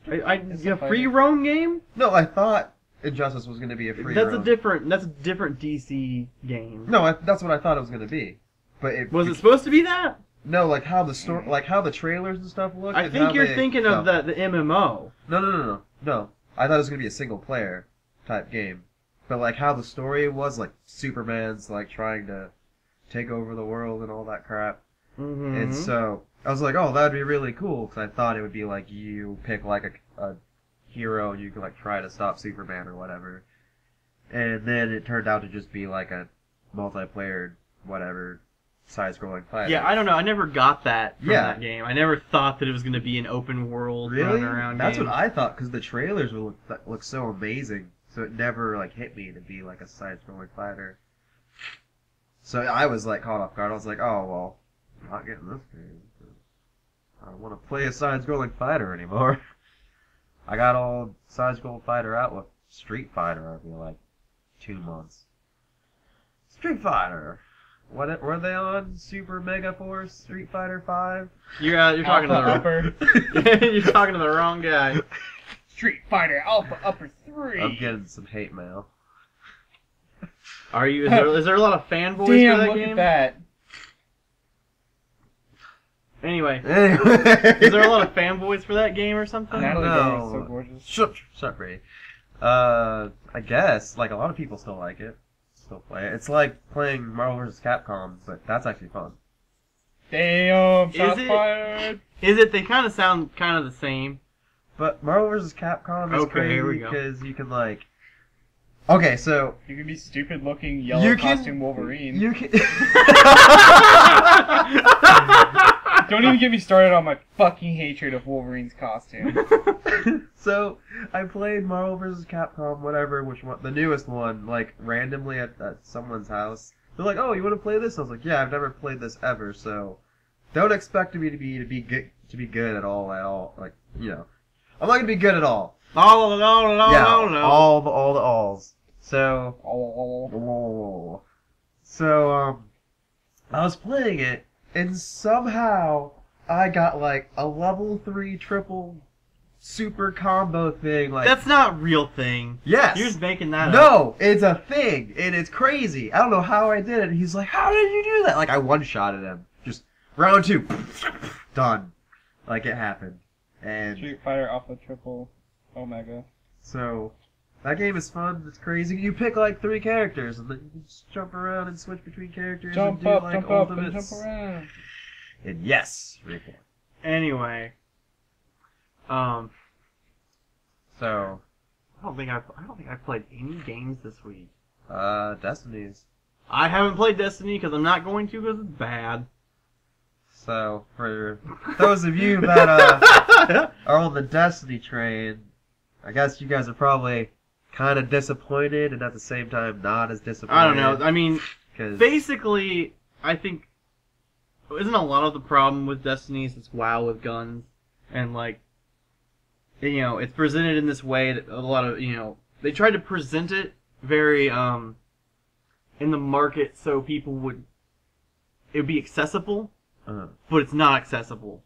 It's A a free fighting. roam game? No, I thought Injustice was going to be a free That's roam. a different DC game. No, that's what I thought it was going to be. But Was it supposed to be that? No, like how the story, like how the trailers and stuff look. I and think how you're they- thinking of no. the MMO. No. I thought it was gonna be a single player type game, but like how the story was, like Superman's like trying to take over the world and all that crap. Mm-hmm. And so I was like, oh, that'd be really cool, because I thought it would be like you pick like a hero and you can like try to stop Superman or whatever. And then it turned out to just be like a multiplayer, whatever, side-scrolling fighter. Yeah, I don't know. I never got that from Yeah. that game. I never thought that it was going to be an open world Really? run around That's game. what I thought, because the trailers would look so amazing. So it never like hit me to be like a side-scrolling fighter. So I was like caught off guard. I was like, oh well, I'm not getting this game. I don't want to play a side-scrolling fighter anymore. I got all side-scrolling fighter out with Street Fighter. I feel like 2 months. Street Fighter. What were they on? Super Mega Force Street Fighter 5? You're talking to Alpha the you're talking to the wrong guy. Street Fighter Alpha Upper 3. I'm getting some hate mail. Are you? Is there a lot of fanboys Damn, for that look game? at that. Anyway, Anyway. is there a lot of fanboys for that game or something? Natalie No. Dormer is so gorgeous. Shut Brady. I guess like a lot of people still like it. Still play it. It's like playing Marvel vs. Capcom, but that's actually fun. Damn, Is shots it? fired. Is it? They kind of sound kind of the same. But Marvel vs. Capcom is Okay, here we crazy go. because you can like. Okay, so You can be stupid looking yellow you can costume Wolverine. You can. Don't even get me started on my fucking hatred of Wolverine's costume. So I played Marvel vs. Capcom, whatever, which one, the newest one, like randomly at someone's house. They're like, "Oh, you want to play this?" I was like, "Yeah, I've never played this ever, so don't expect me to be good at all. Like, you know, I'm not gonna be good at all. Oh, Yeah, no. all the alls. So, Oh. I was playing it, and somehow I got like a level 3 triple super combo thing. Like, That's not a real thing. yes. You're just making that up. No, it's a thing, and it's crazy. I don't know how I did it. He's like, "How did you do that?" Like, I one-shotted him. Just round 2, done. Like, it happened. And Street Fighter Alpha Triple Omega. so that game is fun. It's crazy. You pick like 3 characters, and then you can just jump around and switch between characters Jump and do up, like jump up, and ultimates. jump around. And yes, recall. Anyway, So, I don't think I've played any games this week. Destiny's. I haven't played Destiny because I'm not going to because it's bad. So, for those of you that are on the Destiny train, I guess you guys are probably kind of disappointed and at the same time not as disappointed. I don't know. I mean, 'Cause basically, I think isn't a lot of the problem with Destiny is it's WoW with guns and like, you know, it's presented in this way that a lot of, you know, they tried to present it very in the market so people it would be accessible, but it's not accessible.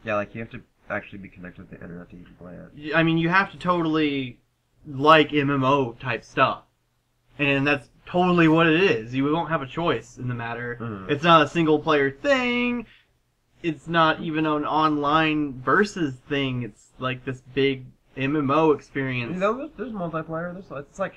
yeah, like you have to actually be connected to the internet to even play it. I mean, you have to totally like MMO type stuff. And that's totally what it is. You won't have a choice in the matter. Mhm. It's not a single player thing. It's not even an online versus thing. It's like this big MMO experience. You know, there's multiplayer. It's like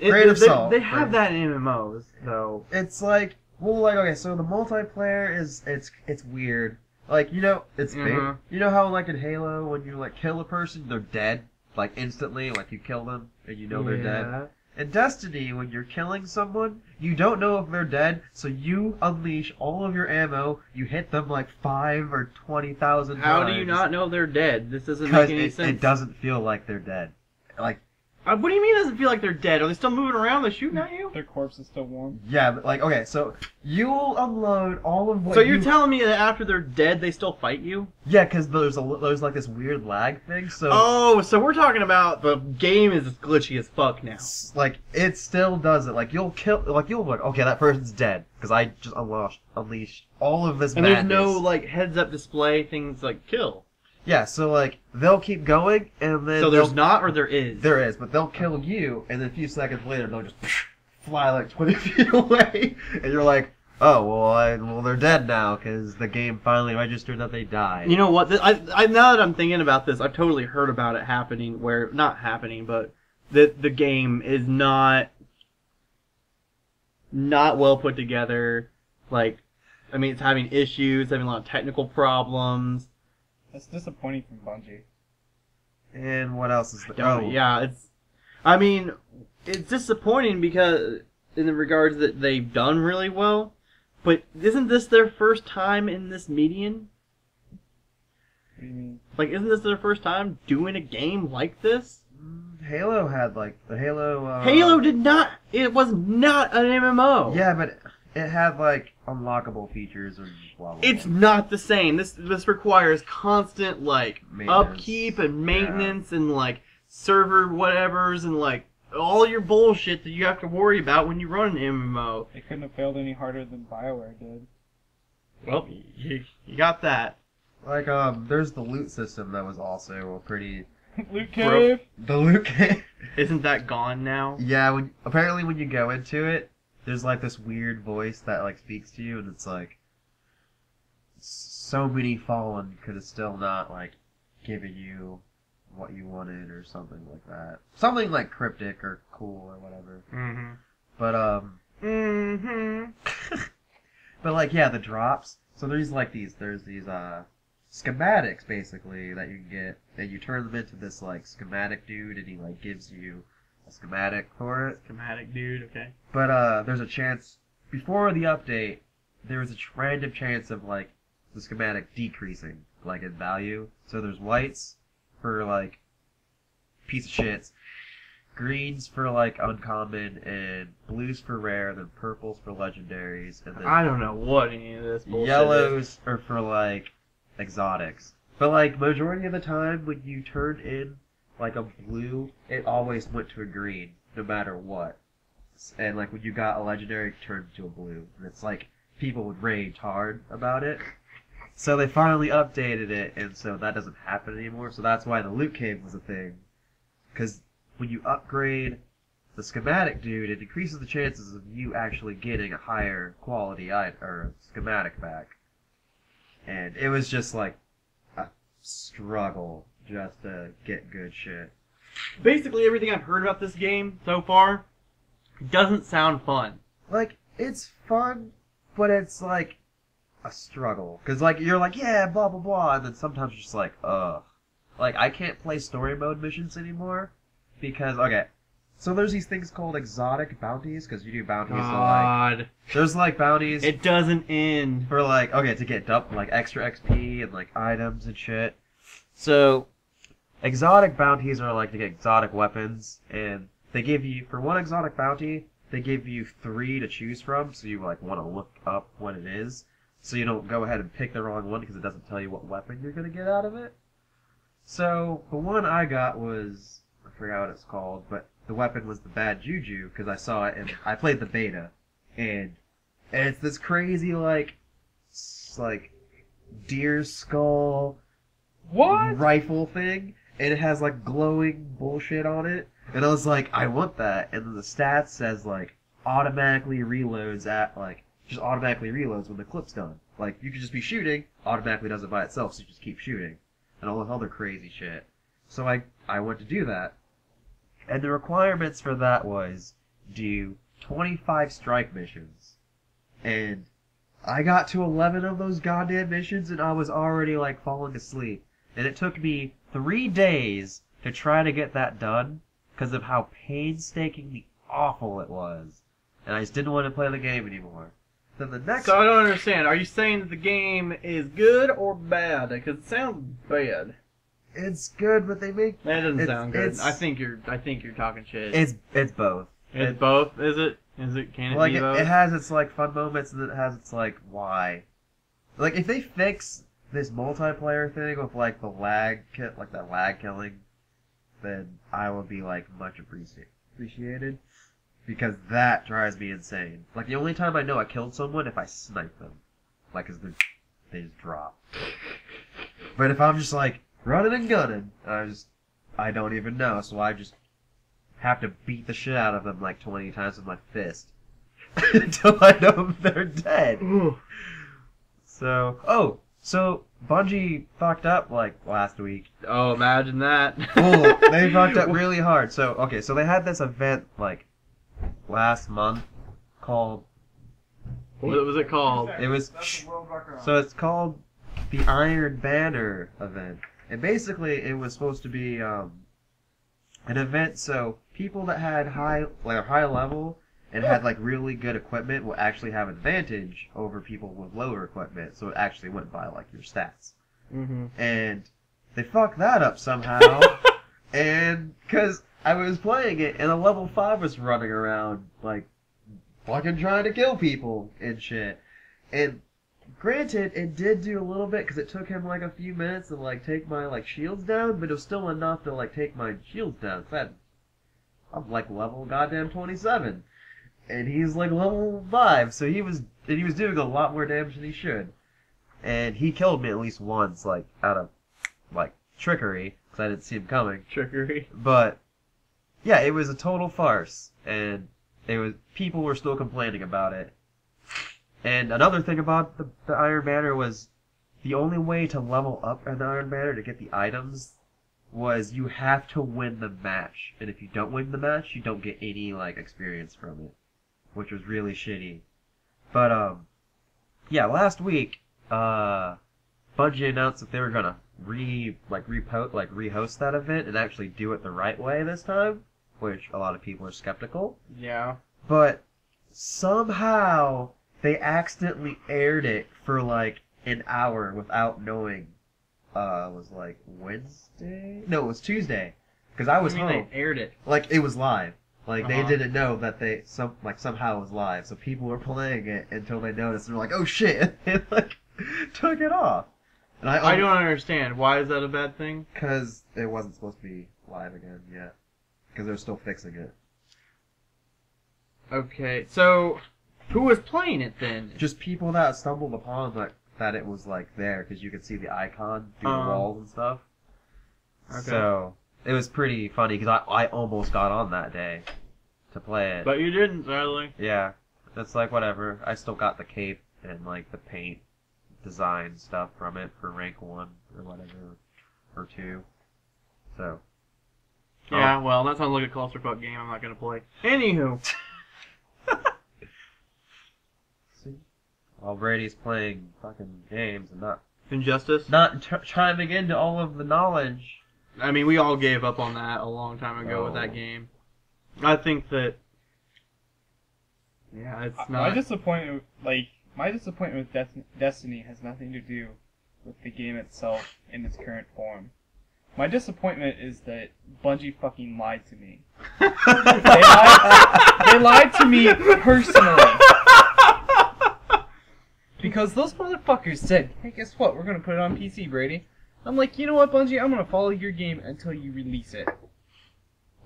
It- Grain of salt. They have that in MMOs, though. it's like okay, so the multiplayer is it's weird. Like, you know, it's big. Mhm. You know how like in Halo when you like kill a person, they're dead like instantly, like you kill them and you know they're dead. In Destiny, when you're killing someone, you don't know if they're dead, so you unleash all of your ammo. You hit them like 5 or 20,000 times. How do you not know they're dead? This doesn't Because make any sense. it doesn't feel like they're dead. Like, What do you mean it doesn't feel like they're dead? Are they still moving around? They're shooting at you? Their corpse is still warm. yeah, but like, okay, so you'll unload all of what So you're telling me that after they're dead, they still fight you? Yeah, because there's like this weird lag thing, so Oh, so we're talking about the game is glitchy as fuck now. like it still does it. Like you'll like, okay, that person's dead because I just unleashed all of this And there's madness. no like heads-up display things like kill. Yeah, so like they'll keep going and then So there's they'll- not, or there is. there is, but they'll kill you, and then a few seconds later they'll just fly like 20 feet away, and you're like, oh well, they're dead now because the game finally registered that they died. You know what? I now that I'm thinking about this, I've totally heard about it happening. Where not happening, but the game is not well put together. Like I mean, it's having issues, having a lot of technical problems. That's disappointing from Bungie. And what else is there? Oh, yeah, I mean, it's disappointing because in the regards that they've done really well, but isn't this their first time in this median? What do you mean? Like, isn't this their first time doing a game like this? Halo had like the Halo. Halo did not. It was not an MMO. Yeah, but it had like unlockable features and blah blah. It's blah. not the same. This requires constant like Maintenance. upkeep and maintenance and like server whatevers and like all your bullshit that you have to worry about when you run an MMO. It couldn't have failed any harder than BioWare did. Well, you got that. Like there's the loot system that was also a pretty. Loot Cave! The loot cave. Isn't that gone now? Yeah, apparently when you go into it, there's like this weird voice that like speaks to you, and it's like so many fallen could have still not like given you what you wanted or something like that. Something like cryptic or cool or whatever. Mm-hmm. But Mm-hmm. but like yeah, the drops. So there's these schematics basically that you can get, and you turn them into this like schematic dude, and he like gives you a schematic for it. Schematic dude, okay. But there's a chance before the update, there was a random chance of like the schematic decreasing like in value. So there's whites for like piece of shits, greens for like uncommon, and blues for rare, then purples for legendaries, and then I don't know what any of this bullshit is. yellows are for like exotics. But like majority of the time when you turned in like a blue, it always went to a green, no matter what. And like when you got a legendary, it turned to a blue. And it's like people would rage hard about it. So they finally updated it, and so that doesn't happen anymore. So that's why the loot cave was a thing. Because when you upgrade the schematic dude, it increases the chances of you actually getting a higher quality or schematic back. And it was just like a struggle just to get good shit. Basically, everything I've heard about this game so far doesn't sound fun. Like, it's fun, but it's like a struggle. Because, like, you're like, yeah, blah, blah, blah, and then sometimes you're just like, ugh. Like, I can't play story mode missions anymore because, okay, so there's these things called exotic bounties, because you do bounties God. there's like bounties It doesn't end. for like, okay, to get like extra XP and like items and shit. So, exotic bounties are like to get exotic weapons, and they give you, for one exotic bounty, they give you 3 to choose from, so you like want to look up what it is, so you don't go ahead and pick the wrong one because it doesn't tell you what weapon you're going to get out of it. So, the one I got was, I forgot what it's called, but the weapon was the bad juju, because I saw it, and I played the beta, and it's this crazy, like deer skull What? rifle thing, and it has, like, glowing bullshit on it, and I was like, I want that, and then the stats says, like, automatically reloads just automatically reloads when the clip's done. Like, you could just be shooting, automatically does it by itself, so you just keep shooting, and all this other crazy shit. So I went to do that. And the requirements for that was do 25 strike missions. And I got to 11 of those goddamn missions, and I was already like falling asleep. And it took me 3 days to try to get that done because of how painstakingly awful it was. And I just didn't want to play the game anymore. Then the next So I don't understand. Are you saying that the game is good or bad? Because it sounds bad. it's good, but they make That doesn't sound good. it's- I think you're talking shit. it's both. It's both. Is it? Can it Like be both? it has its like fun moments, and then it has its like why. Like if they fix this multiplayer thing with like the lag like that lag killing, then I will be like much appreciated, because that drives me insane. Like the only time I know I killed someone if I snipe them, like 'cause they just drop. But if I'm just like running and gunning, I don't even know, so I just have to beat the shit out of them like 20 times with my fist until I know they're dead. Ooh. So Bungie fucked up like last week. Oh, imagine that. Oh, they fucked up really hard. So they had this event like last month called What was it called? It was so it's called the Iron Banner event, and basically it was supposed to be an event so people that had high level and had like really good equipment will actually have advantage over people with lower equipment, so it actually went by like your stats. Mm-hmm. And they fucked that up somehow, and because I was playing it and a level 5 was running around like fucking trying to kill people and shit. And granted, it did do a little bit because it took him like a few minutes to like take my like shields down, but it was still enough to like take my shields down. I'm like level goddamn 27, and he's like level 5, so he was doing a lot more damage than he should. And he killed me at least once, like out of like trickery, because I didn't see him coming. Trickery. But yeah, it was a total farce, and people were still complaining about it. And another thing about the Iron Banner was the only way to level up an Iron Banner to get the items was you have to win the match. And if you don't win the match, you don't get any like experience from it, which was really shitty. But yeah, last week Bungie announced that they were gonna rehost that event and actually do it the right way this time, which a lot of people are skeptical. Yeah. But somehow they accidentally aired it for like an hour without knowing. It was like Wednesday? No, it was Tuesday. Because I was home. They aired it. Like it was live. Like they Uh-huh. didn't know that somehow it was live. So people were playing it until they noticed and were like, "Oh shit!" and like took it off. And I don't understand. Why is that a bad thing? Because it wasn't supposed to be live again yet. Because they're still fixing it. Okay, so who was playing it then? Just people that stumbled upon that it was like there, because you could see the icon through the walls and stuff. Okay. So it was pretty funny because I almost got on that day to play it. But you didn't, sadly. Yeah, it's like whatever. I still got the cape and like the paint design stuff from it for rank 1 or whatever, or 2. So. Yeah, well, that sounds like a clusterfuck game I'm not gonna play. Anywho. See? While Brady's playing fucking games and Injustice? not chiming into all of the knowledge. I mean, we all gave up on that a long time ago with that game. I think that... Yeah, it's not... My disappointment with Destiny has nothing to do with the game itself in its current form. My disappointment is that Bungie fucking lied to me. They lied to me personally. Because those motherfuckers said, "Hey, guess what? We're gonna put it on PC, Brady." I'm like, you know what, Bungie? I'm gonna follow your game until you release it.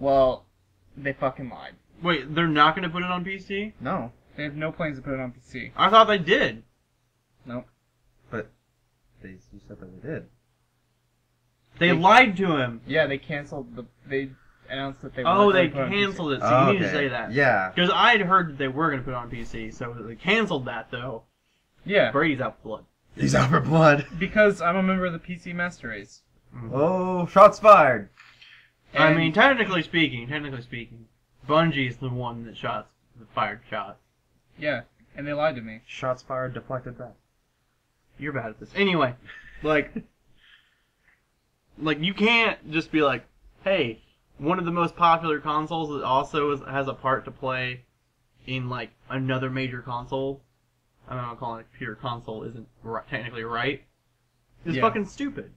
Well, they fucking lied. Wait, they're not gonna put it on PC? No, they have no plans to put it on PC. I thought they did. Nope. But you said that they did. They lied to him. Yeah, they canceled they announced that they. Oh, weren't they gonna put it on PC. canceled it, so you need to say that. Yeah. Because I'd heard that they were going to put it on PC, so they canceled that, though. Yeah, Brady's out for blood. He's out for blood. because I'm a member of the PC Master Race. Oh, shots fired. I And- mean, technically speaking, Bungie's the one that fired shots. Yeah, and they lied to me. Shots fired, deflected back. You're bad at this. Anyway, like you can't just be like, hey, one of the most popular consoles that also has a part to play in, like, another major console. I don't know, calling it a computer console isn't technically right. It's Yeah. fucking stupid.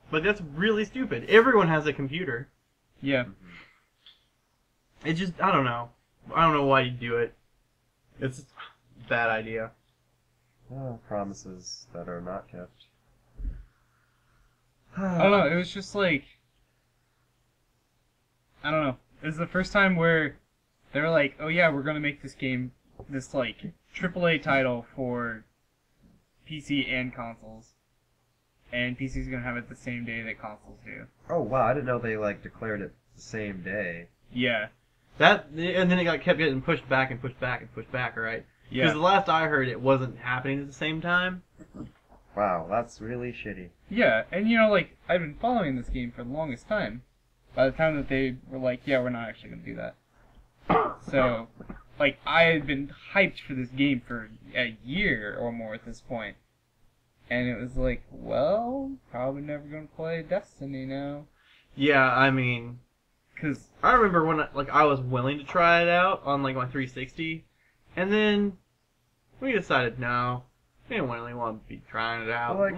Like, that's really stupid. Everyone has a computer. Yeah. It just, I don't know. I don't know why you do it. It's a bad idea. Oh, promises that are not kept. I don't know, it was just like... I don't know. It was the first time where they were like, oh yeah, we're gonna make this game, this like, AAA title for PC and consoles. And PC's gonna have it the same day that consoles do. Oh wow, I didn't know they like declared it the same day. Yeah. And then it kept getting pushed back and pushed back and pushed back, right? Yeah. Because the last I heard, it wasn't happening at the same time. Wow, that's really shitty. Yeah, and you know, like, I've been following this game for the longest time. By the time that they were like, yeah, we're not actually gonna do that. So, like, I had been hyped for this game for a year or more at this point. And it was like, well, probably never gonna play Destiny now. Yeah, I mean, Cause, I remember when I was willing to try it out on like my 360, and then we decided no, we didn't really want to be trying it out. Like-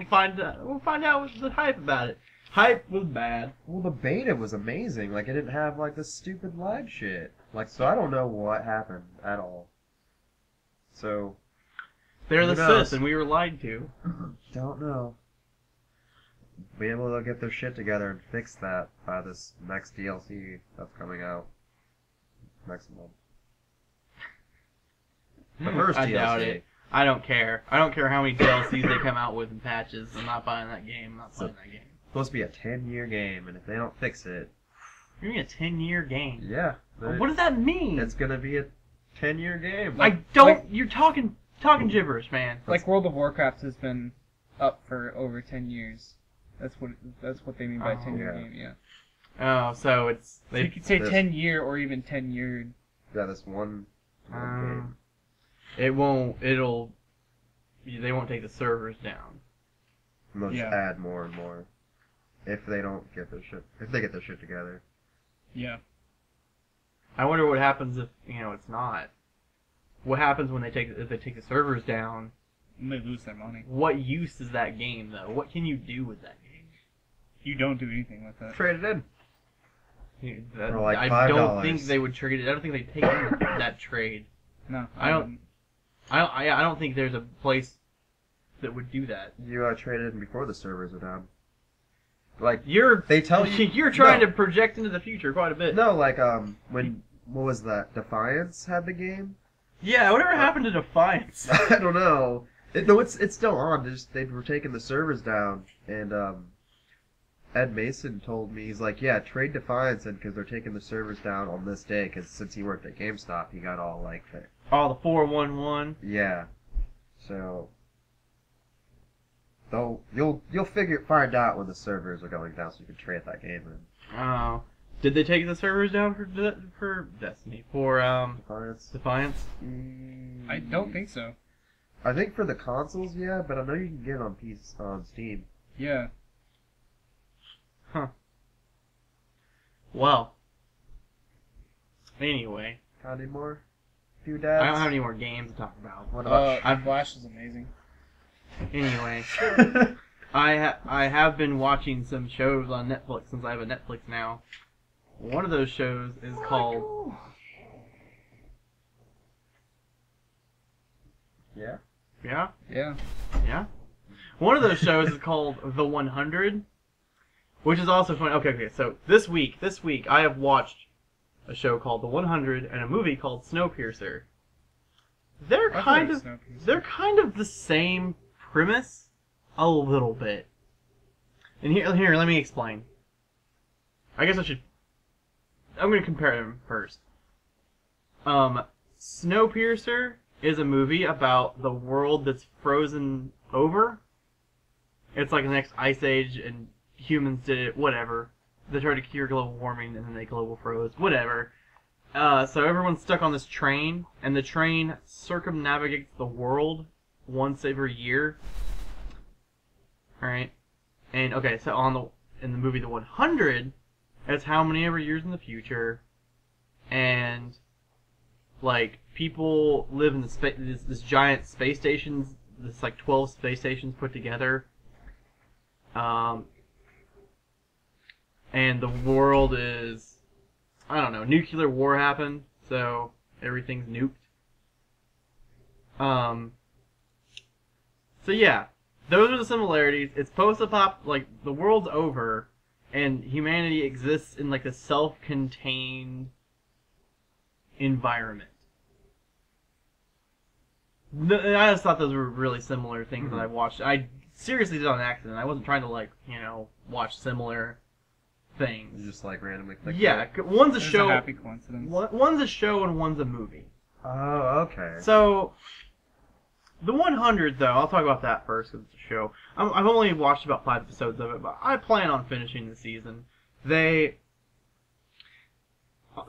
We'll find out what's the hype about it. Hype was bad. Well, the beta was amazing. Like, it didn't have, like, this stupid lag shit. Like, so I don't know what happened at all. So, They're Who the knows? sis, and we were lied to. don't know. Maybe they'll get their shit together and fix that by this next DLC that's coming out next month. The first I DLC. doubt it. I don't care. I don't care how many DLCs they come out with and patches. I'm not buying that game. I'm not playing that game. Supposed to be a 10-year game, and if they don't fix it, You mean a 10-year game? yeah, What does that mean? it's gonna be a 10-year game. I don't. like- You're talking gibberish, man. like, World of Warcraft has been up for over 10 years. That's what they mean by Oh, 10-year yeah. game, yeah. Oh, so it's So you they. could say this- 10-year or even 10-year. Yeah, this one game. It won't. It'll. They won't take the servers down. And they'll just Yeah. add more and more. If they don't get their shit, if they get their shit together. Yeah. I wonder what happens if it's not. What happens when if they take the servers down? And they lose their money. What use is that game though? What can you do with that game? You don't do anything with it. Trade it in. For like I don't $5. think they would trade it. I don't think they take in that trade. No, I don't- wouldn't. I don't think there's a place that would do that. You traded in before the servers are down. Like You're they tell you, you're trying no, to project into the future quite a bit. No, like when what was that? Defiance had the game. Yeah, whatever happened to Defiance? I don't know. It's still on. They were taking the servers down, and Ed Mason told me, he's like, yeah, trade Defiance in because they're taking the servers down on this day. Because since he worked at GameStop, he got all like that. Oh, the 411. Yeah. So you'll find out when the servers are going down, so you can trade that game in. Oh, did they take the servers down for Destiny? For Defiance. Defiance? I don't think so. I think for the consoles, yeah, but I know you can get it on on Steam. Yeah. Huh. Well. Anyway, Got any more? Few dads. I don't have any more games to talk about. What about? Flash is amazing. Anyway, I have been watching some shows on Netflix since I have a Netflix now. One of those shows is called. Yeah. Yeah? Yeah. Yeah? One of those shows is called The 100, which is also funny. Okay, so this week, I have watched a show called The 100 and a movie called Snowpiercer. They're I've kind heard of Snowpiercer. they're kind of the same premise, a little bit. And here, let me explain. I guess I'm going to compare them first. Snowpiercer is a movie about the world that's frozen over. It's like the next ice age, and humans did it, whatever. They tried to cure global warming, and then they global froze, whatever. So everyone's stuck on this train, and the train circumnavigates the world once every year. Alright? And, okay, so in the movie The 100, it's how many ever years in the future, and like people live in this giant space stations, this like 12 space stations put together, and the world is, I don't know, nuclear war happened, so everything's nuked. So yeah, those are the similarities. It's post-apocalyptic, like the world's over, and humanity exists in like a self-contained environment. I just thought those were really similar things that I watched. I seriously did on accident. I wasn't trying to watch similar things. You just like randomly click. Yeah, one's a It's show. a happy coincidence. One's a show and one's a movie. Oh, okay. So, The 100, though, I'll talk about that first because it's a show. I've only watched about 5 episodes of it, but I plan on finishing the season.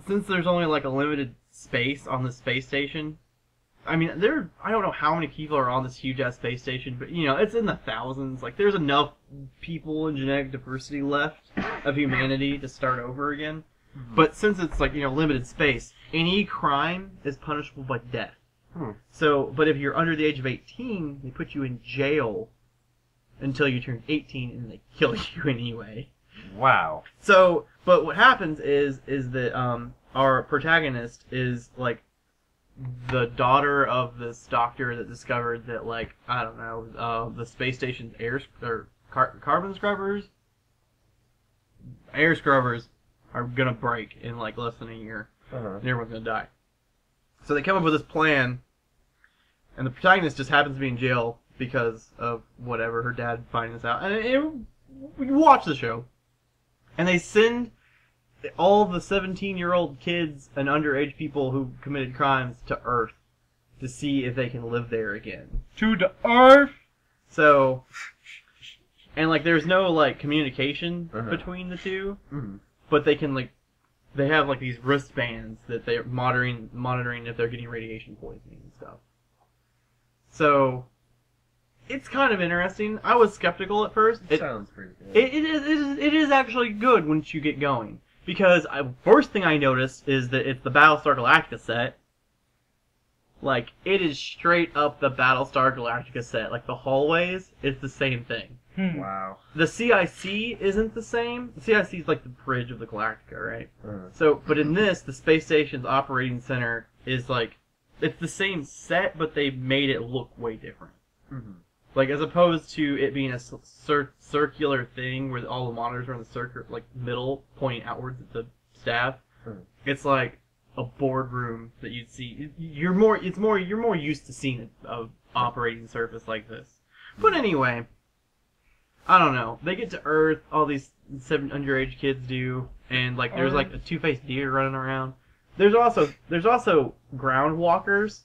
Since there's only like a limited space on the space station. I mean, I don't know how many people are on this huge-ass space station, but, you know, it's in the thousands. Like, there's enough people and genetic diversity left of humanity to start over again. Mm-hmm. But since it's, like, you know, limited space, any crime is punishable by death. So, but if you're under the age of 18, they put you in jail until you turn 18, and they kill you anyway. Wow. So, but what happens is that, our protagonist is, like, the daughter of this doctor that discovered that, like, I don't know, the space station's carbon scrubbers are gonna break in, like, less than a year. And everyone's gonna die. So they come up with this plan, and the protagonist just happens to be in jail because of whatever, her dad finding this out. And you watch the show, and they send all the 17-year-old kids and underage people who committed crimes to Earth to see if they can live there again. To the Earth! So, and, like, there's no, like, communication between the two, but they can, like, they have, like, these wristbands that they're monitoring if they're getting radiation poisoning and stuff. So, it's kind of interesting. I was skeptical at first. It sounds pretty good. It is actually good once you get going. Because first thing I noticed is that it's the Battlestar Galactica set. Like, it is straight up the Battlestar Galactica set. Like, the hallways, it's the same thing. Wow. The CIC isn't the same. The CIC is like the bridge of the Galactica, right? So, but in this, the space station's operating center is like, it's the same set, but they made it look way different. Like, as opposed to it being a circular thing where all the monitors are in the middle, pointing outwards at the staff. It's like a boardroom that you'd see. You're more used to seeing a operating surface like this. But anyway, I don't know. They get to Earth, all these 7 underage kids do, and, like, there's like a two-faced deer running around. There's also ground walkers.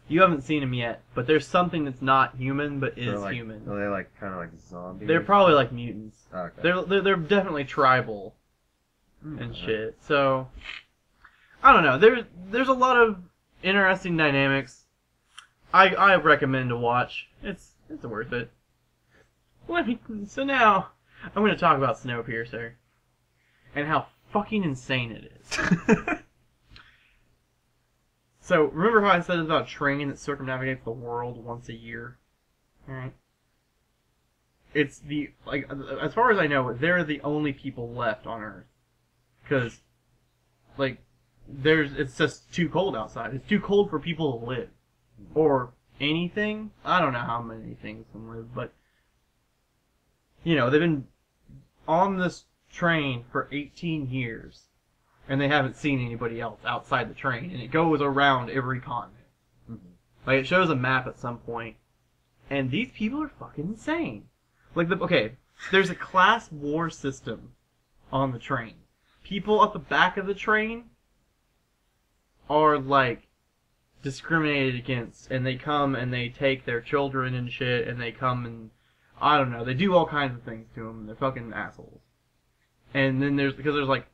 You haven't seen them yet, but there's something that's not human, but is like, human. Are they like kind of like zombies? They're probably like mutants. Okay. They're definitely tribal and shit. So I don't know. There's a lot of interesting dynamics. I recommend to watch. It's worth it. So now I'm going to talk about Snowpiercer and how fucking insane it is. So, remember how I said it's about a train that circumnavigates the world once a year? Alright. It's as far as I know, they're the only people left on Earth. Because, like, it's just too cold outside. It's too cold for people to live. Or anything. I don't know how many things can live, but, you know, they've been on this train for 18 years. And they haven't seen anybody else outside the train. And it goes around every continent. Like, it shows a map at some point. And these people are fucking insane. Like, there's a class war system on the train. People at the back of the train are, like, discriminated against. And they come and they take their children and shit. And they come and, I don't know, they do all kinds of things to them. They're fucking assholes. And then there's like,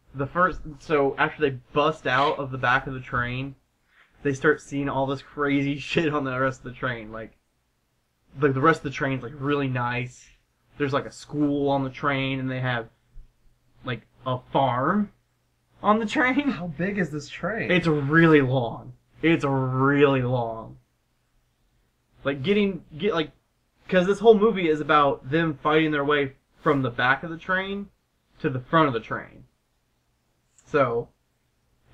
so after they bust out of the back of the train, they start seeing all this crazy shit on the rest of the train. Like the rest of the train's like really nice. There's like a school on the train, and they have like a farm on the train. How big is this train? It's really long. It's really long. Like because this whole movie is about them fighting their way from the back of the train to the front of the train. So,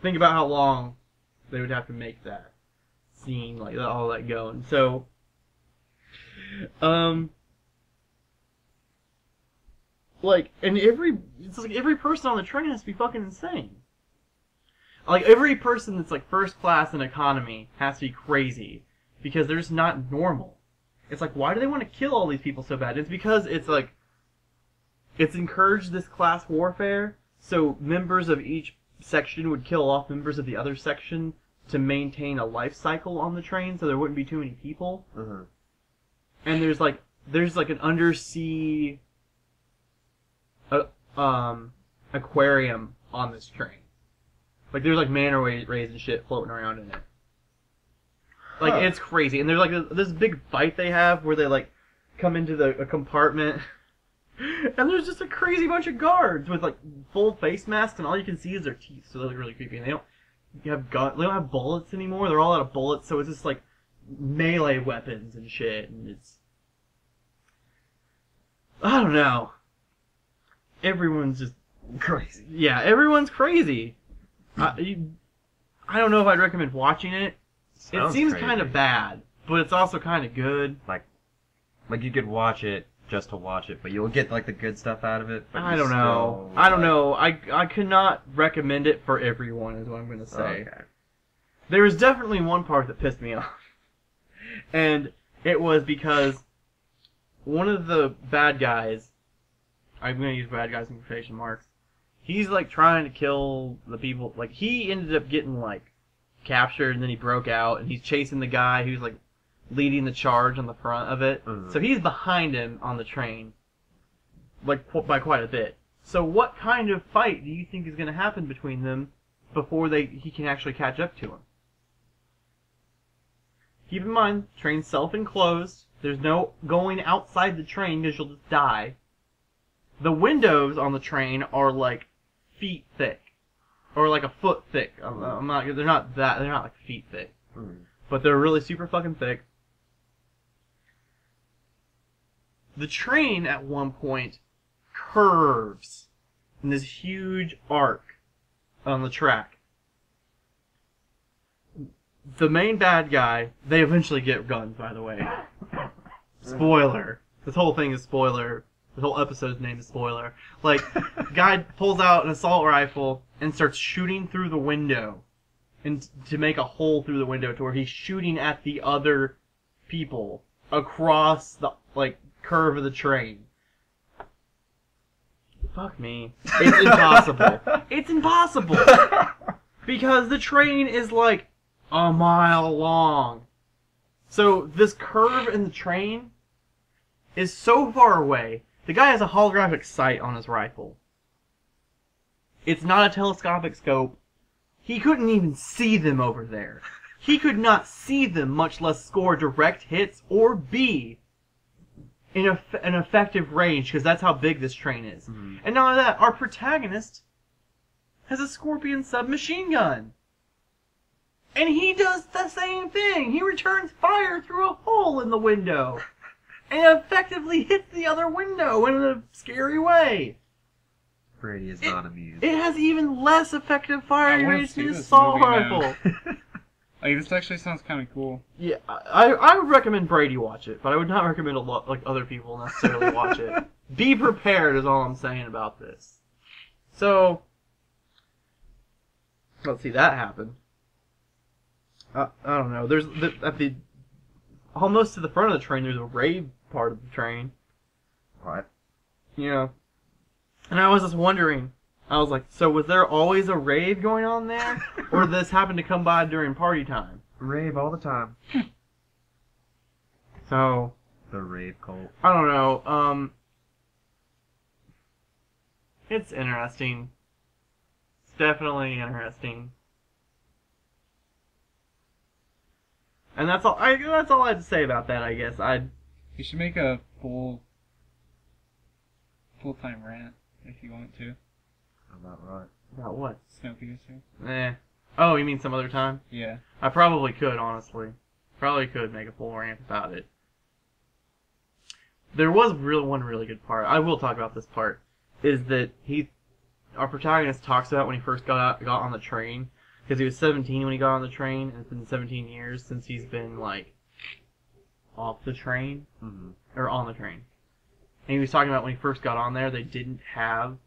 think about how long they would have to make that scene, like all that going. So, and every person on the train has to be fucking insane. Like, every person that's like first class in economy has to be crazy because they're just not normal. It's like, why do they want to kill all these people so bad? It's because it's like, it's encouraged this class warfare. So members of each section would kill off members of the other section to maintain a life cycle on the train, so there wouldn't be too many people. And there's like an undersea aquarium on this train. Like there's like manta rays and shit floating around in it. Like it's crazy. And there's like this big fight they have where they like come into a compartment. And there's just a crazy bunch of guards with like full face masks, and all you can see is their teeth, so they look really creepy. And they don't have bullets anymore. They're all out of bullets, so it's just like melee weapons and shit. And it's, I don't know. Everyone's just Crazy. Yeah, everyone's crazy. I don't know if I'd recommend watching it. It seems kind of bad, but it's also kind of good. Like you could watch it just to watch it, but you'll get like the good stuff out of it. But I don't know. I don't know. I could not recommend it for everyone, is what I'm gonna say. Okay. There was definitely one part that pissed me off, and it was because one of the bad guys, I'm gonna use bad guys in quotation marks, he's like trying to kill the people. Like he ended up getting like captured, and then he broke out, and he's chasing the guy who's like leading the charge on the front of it. Mm-hmm. So he's behind him on the train, like by quite a bit. So what kind of fight do you think is going to happen between them before he can actually catch up to him? Keep in mind, train's self-enclosed. There's no going outside the train because you'll just die. The windows on the train are like feet thick, or like a foot thick. They're not like feet thick, but they're really super fucking thick. The train at one point curves in this huge arc on the track. The main bad guy, they eventually get guns, by the way. Spoiler. This whole thing is spoiler. This whole episode's name is spoiler. Like, guy pulls out an assault rifle and starts shooting through the window, and to make a hole through the window to where he's shooting at the other people across the like curve of the train. Fuck me. It's impossible. It's impossible. Because the train is like a mile long. So this curve in the train is so far away. The guy has a holographic sight on his rifle. It's not a telescopic scope. He couldn't even see them over there. He could not see them, much less score direct hits or be in an effective range, because that's how big this train is. Mm-hmm. And not only that, our protagonist has a Scorpion submachine gun. And he does the same thing. He returns fire through a hole in the window. And effectively hits the other window in a scary way. Brady is not amused. It has even less effective firing range than his assault rifle. Like, this actually sounds kind of cool. Yeah, I would recommend Brady watch it, but I would not recommend other people necessarily watch it. Be prepared is all I'm saying about this. So, let's see, that happened. I don't know. There's almost to the front of the train, there's a rave part of the train. What? Yeah. And I was just wondering, I was like, so was there always a rave going on there? Or did this happen to come by during party time? Rave all the time. So, the rave cult. I don't know. It's interesting. It's definitely interesting. And that's all I had to say about that, I guess. You should make a full-time rant if you want to. About right. About what? Snowpiercer. Oh, you mean some other time? Yeah. I probably could, honestly. Probably could make a full rant about it. There was one really good part. I will talk about this part. Is that our protagonist talks about when he first got on the train. Because he was 17 when he got on the train, and it's been 17 years since he's been, like, off the train. Mm-hmm. Or on the train. And he was talking about when he first got on there, they didn't have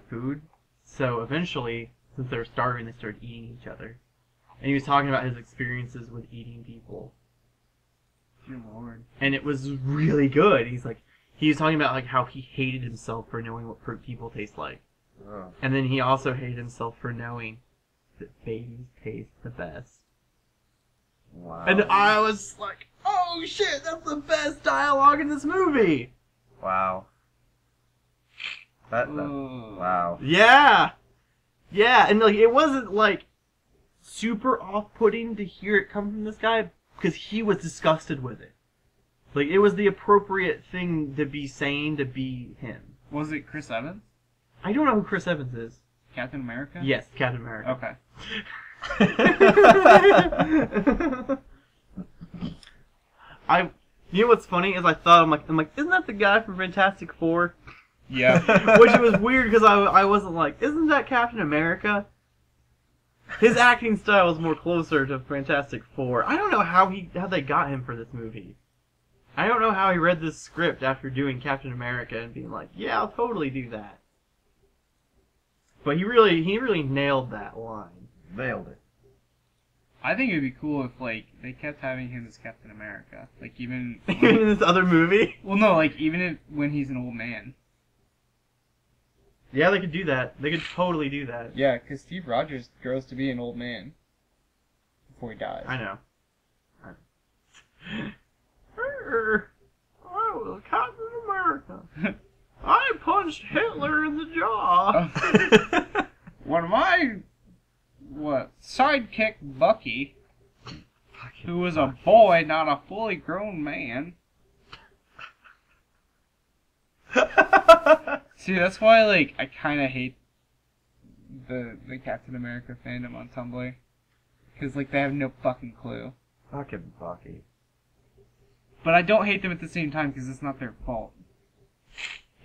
food. So eventually, since they were starving, they started eating each other. And he was talking about his experiences with eating people. Dear Lord. And it was really good. He was talking about like how he hated himself for knowing what fruit people taste like. Oh. And then he also hated himself for knowing that babies taste the best. Wow. And I was like, oh shit, that's the best dialogue in this movie! Wow. Wow. Yeah, yeah, and like it wasn't like super off-putting to hear it come from this guy because he was disgusted with it. Like it was the appropriate thing to be saying to be him. Was it Chris Evans? I don't know who Chris Evans is. Captain America? Yes, Captain America. Okay. You know what's funny is I thought I'm like, isn't that the guy from Fantastic Four? Yeah. Which was weird because I wasn't like, isn't that Captain America? His acting style was more closer to Fantastic Four. I don't know how they got him for this movie. I don't know how he read this script after doing Captain America and being like, yeah, I'll totally do that. But he really nailed that line. Nailed it. I think it'd be cool if, like, they kept having him as Captain America. Like, even... Even in this other movie? Well, no, like, even when he's an old man. Yeah, they could do that. They could totally do that. Yeah, because Steve Rogers grows to be an old man before he dies. I know. I was Captain America. I punched Hitler in the jaw. One of my sidekick Bucky, who was a boy, not a fully grown man. See, that's why, like, I kind of hate the Captain America fandom on Tumblr. Because, like, they have no fucking clue. Fucking Bucky. But I don't hate them at the same time because it's not their fault.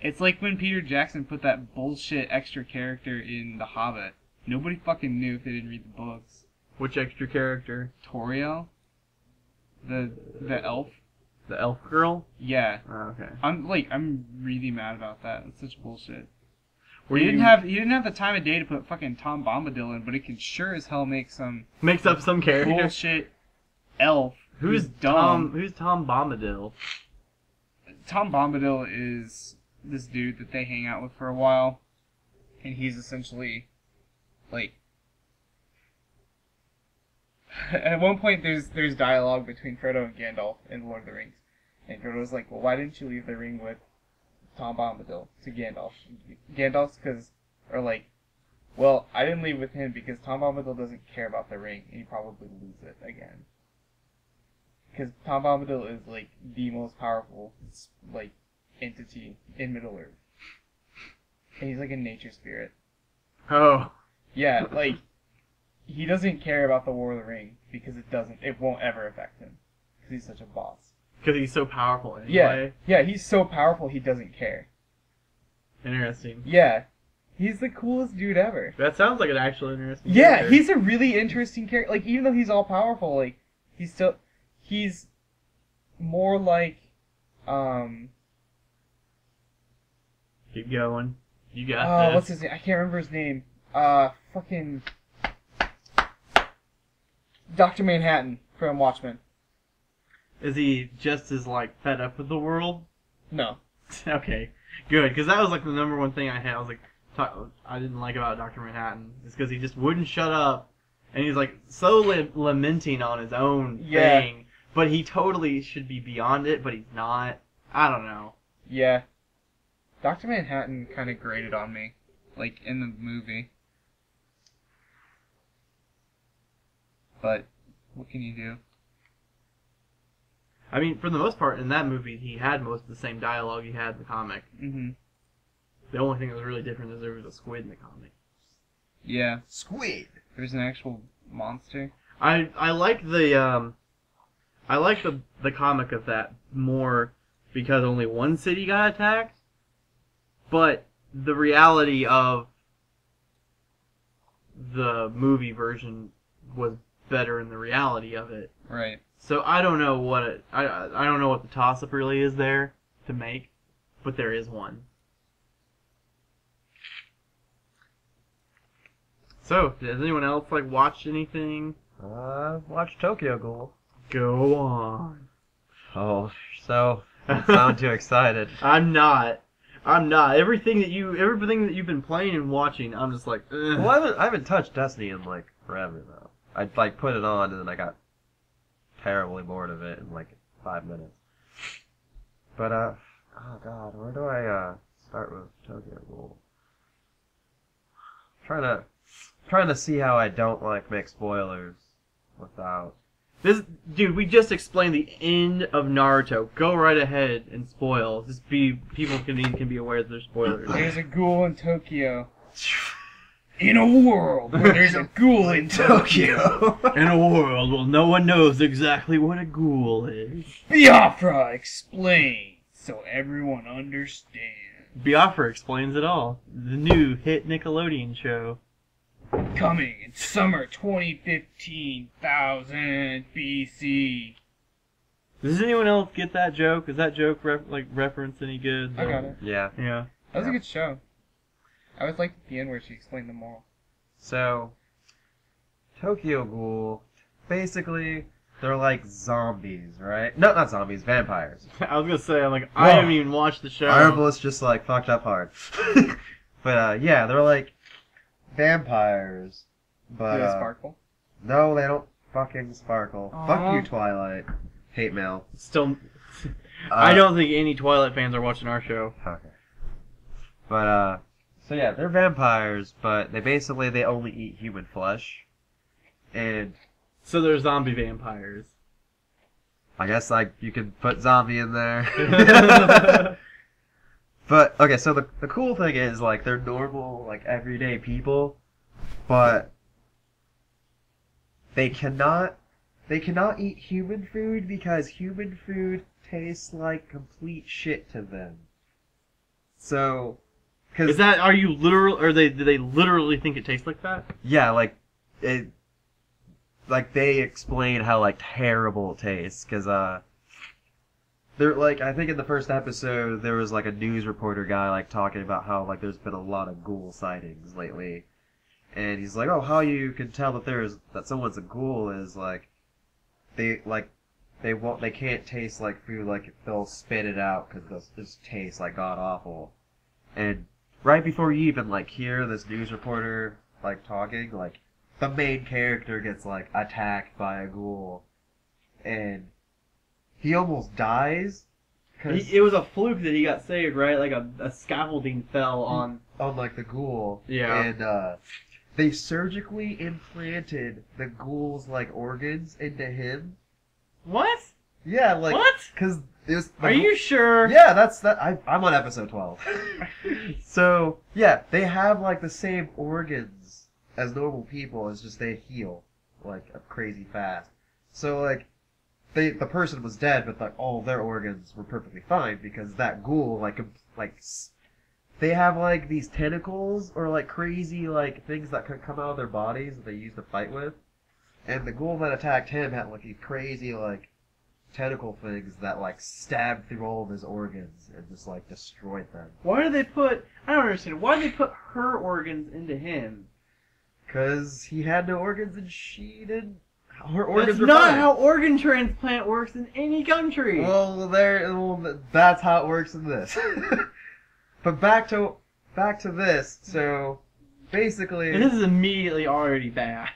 It's like when Peter Jackson put that bullshit extra character in The Hobbit. Nobody fucking knew if they didn't read the books. Which extra character? Toriel? The elf? The elf girl? Yeah. Oh, okay. I'm really mad about that. It's such bullshit. He He didn't have the time of day to put fucking Tom Bombadil in, but it can sure as hell make some Makes up some character. bullshit elf Who's dumb. Who's Tom Bombadil? Tom Bombadil is this dude that they hang out with for a while, and he's essentially, like, at one point there's dialogue between Frodo and Gandalf in Lord of the Rings, and Frodo's like, well, why didn't you leave the ring with Tom Bombadil to Gandalf? Gandalf's well, I didn't leave with him because Tom Bombadil doesn't care about the ring, and he'd probably lose it again. Because Tom Bombadil is, like, the most powerful, like, entity in Middle-earth. And he's like a nature spirit. Oh. Yeah, like, he doesn't care about the War of the Ring because it won't ever affect him. Because he's such a boss. Because he's so powerful anyway. Yeah, he's so powerful he doesn't care. Interesting. Yeah. He's the coolest dude ever. That sounds like an actual interesting Yeah, character. he's a really interesting character. Like, even though he's all powerful, like, he's more like, Keep going. You got this. what's his name? I can't remember his name. Fucking Dr. Manhattan from Watchmen. Is he just as, like, fed up with the world? No. Okay. Good, because that was, like, the number one thing I had. I was like, I didn't like about Dr. Manhattan. It's because he just wouldn't shut up. And he's, like, so lamenting on his own thing. But he totally should be beyond it, but he's not. I don't know. Yeah. Dr. Manhattan kind of grated on me, like, in the movie. But, what can you do? I mean, for the most part, in that movie, he had most of the same dialogue he had in the comic. Mm-hmm. The only thing that was really different is there was a squid in the comic. Yeah. Squid. There's an actual monster. I like the comic of that more because only one city got attacked, but the reality of the movie version was better in the reality of it. Right. So I don't know what I don't know what the toss up really is there to make, but there is one. So, does anyone else like watch anything? Watch Tokyo Ghoul. Go on. Oh, so don't sound too excited. I'm not. Everything that you've been playing and watching, I'm just like, ugh. Well, I haven't touched Destiny in like forever though. I'd like put it on and then I got terribly bored of it in like 5 minutes. But oh god, where do I start with Tokyo Ghoul. Trying to see how I don't like make spoilers without. This dude, we just explained the end of Naruto. Go right ahead and spoil. People can be aware that there's spoilers. There's a ghoul in Tokyo. In a world where there's a ghoul in Tokyo. In a world where no one knows exactly what a ghoul is. Biafra explains so everyone understands. Biafra explains it all. The new hit Nickelodeon show. Coming in summer 2015, 1000 BC. Does anyone else get that joke? Is that joke reference any good? I got it. Yeah. Yeah. That was a good show. I always liked the end where she explained them all. So, Tokyo Ghoul, basically, they're like zombies, right? No, not zombies, vampires. I was gonna say, I haven't even watched the show. Fireball's just like fucked up hard. But yeah, they're like vampires. But Do they sparkle? no, they don't fucking sparkle. Aw. Fuck you, Twilight. Hate mail. Still, I don't think any Twilight fans are watching our show. Okay. But so yeah, they're vampires, but they only eat human flesh, and So they're zombie vampires. I guess you could put zombie in there. But okay, so the cool thing is they're normal everyday people, but they cannot eat human food because human food tastes like complete shit to them. So, Are you literal, or do they literally think it tastes like that? yeah, they explain how terrible it tastes because they're I think in the first episode there was a news reporter guy talking about how there's been a lot of ghoul sightings lately, and he's like, oh, how you can tell that someone's a ghoul is they can't taste food, they'll spit it out because they'll just taste god awful. And right before you even hear this news reporter talking, the main character gets attacked by a ghoul, and he almost dies. It was a fluke that he got saved, right? A scaffolding fell on the ghoul. Yeah. And they surgically implanted the ghoul's organs into him. What? Yeah, What? Because Are you sure? Yeah, I'm on episode 12. So yeah, they have the same organs as normal people. It's just they heal crazy fast. So the person was dead, but all their organs were perfectly fine because that ghoul they have these tentacles or crazy things that could come out of their bodies that they use to fight with, and the ghoul that attacked him had these crazy tentacle things that stabbed through all of his organs and just destroyed them. I don't understand. Why did they put her organs into him? Because he had no organs and she didn't. Her organs That's were not fine. how organ transplant works in any country. Well, that's how it works in this. But back to this. So basically, And this is immediately already bad.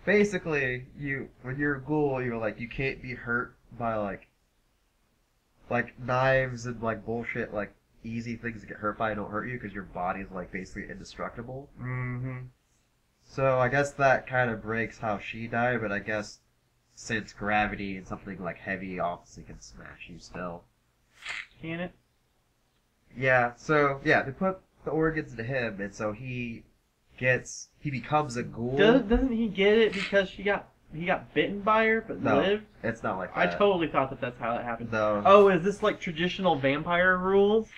basically, when you're a ghoul, you're you can't be hurt by knives and bullshit easy things to get hurt by don't hurt you because your body is basically indestructible. Mm-hmm. So I guess that kind of breaks how she died, but I guess since gravity and something heavy obviously can smash you still. Can it? Yeah, so yeah, they put the organs into him, and so he becomes a ghoul. Doesn't he get it because he got bitten by her but No, lived? it's not like I that. totally thought that's how it happened. No. Oh, is this traditional vampire rules?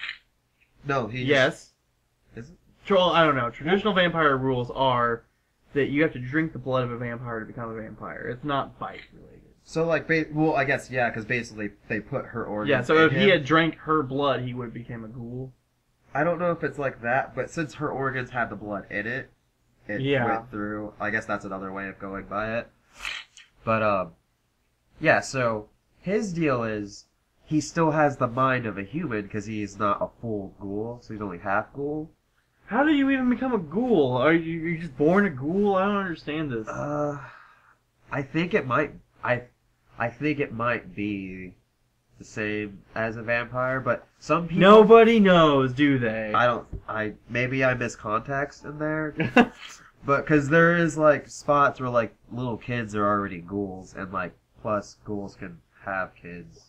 No, he Yes. Is it? I don't know. Traditional vampire rules are that you have to drink the blood of a vampire to become a vampire. It's not bite related. So well, I guess yeah, because basically they put her organs. Yeah, so in if him. he had drank her blood, he would have become a ghoul. I don't know if it's like that, but since her organs had the blood in it, it went through. I guess that's another way of going by it. But yeah. So his deal is he still has the mind of a human because he's not a full ghoul, so he's only half ghoul. How do you even become a ghoul? Are you just born a ghoul? I don't understand this. I think it might. I think it might be the same as a vampire, but some people... Nobody knows, do they? Maybe I miss context in there, but because there is, like, spots where, like, little kids are already ghouls, and, like, plus ghouls can have kids.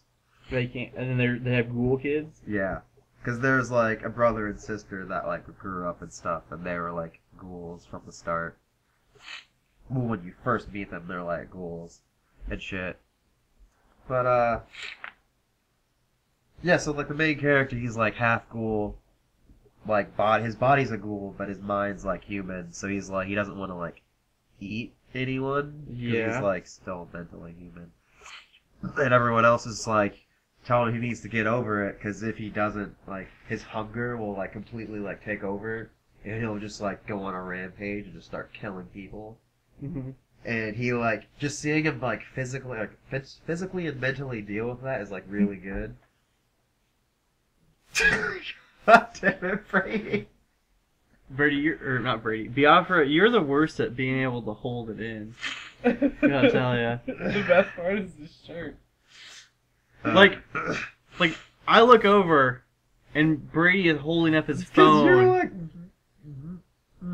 They can't, and then they have ghoul kids? Yeah. Because there's, like, a brother and sister that, like, grew up and stuff, and they were, like, ghouls from the start. Well, when you first meet them, they're, like, ghouls and shit. But, yeah, so, like, the main character, he's, like, half ghoul. Like, his body's a ghoul, but his mind's, like, human. So he's, like, he doesn't want to, like, eat anyone. Yeah. He's, like, still mentally human. And everyone else is, like, telling him he needs to get over it, because if he doesn't, like, his hunger will, like, completely, like, take over, and he'll just, like, go on a rampage and just start killing people. Mm-hmm. And he, like, just seeing him, like, physically and mentally deal with that is, like, really good. God damn it, Brady. Biafra, you're the worst at being able to hold it in. I gotta tell ya. The best part is the shirt. Like, I look over, and Brady is holding up his phone. You're like...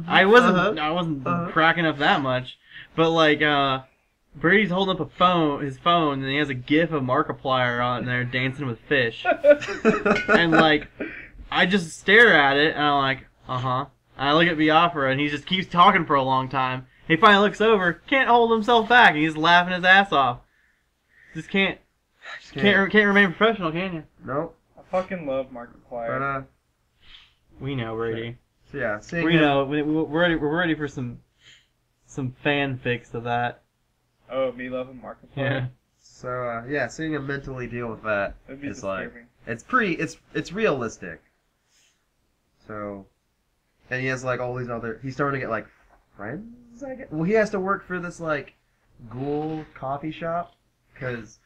I wasn't cracking up that much, but like, Brady's holding up his phone, and he has a GIF of Markiplier on there dancing with fish, and like, I just stare at it, and I'm like, and I look at Biafra, and he just keeps talking for a long time. He finally looks over, can't hold himself back, and he's laughing his ass off. Just can't remain professional, can you? Nope. I fucking love Markiplier. But, We know, Brady. so yeah, We know. We're ready for some fanfics of that. Oh, me loving Markiplier. Yeah. So, yeah, seeing him mentally deal with that That'd be is, like, disturbing. it's realistic. So, and he has, like, all these other, he's starting to get, like, friends, I guess? Well, he has to work for this, like, ghoul coffee shop, because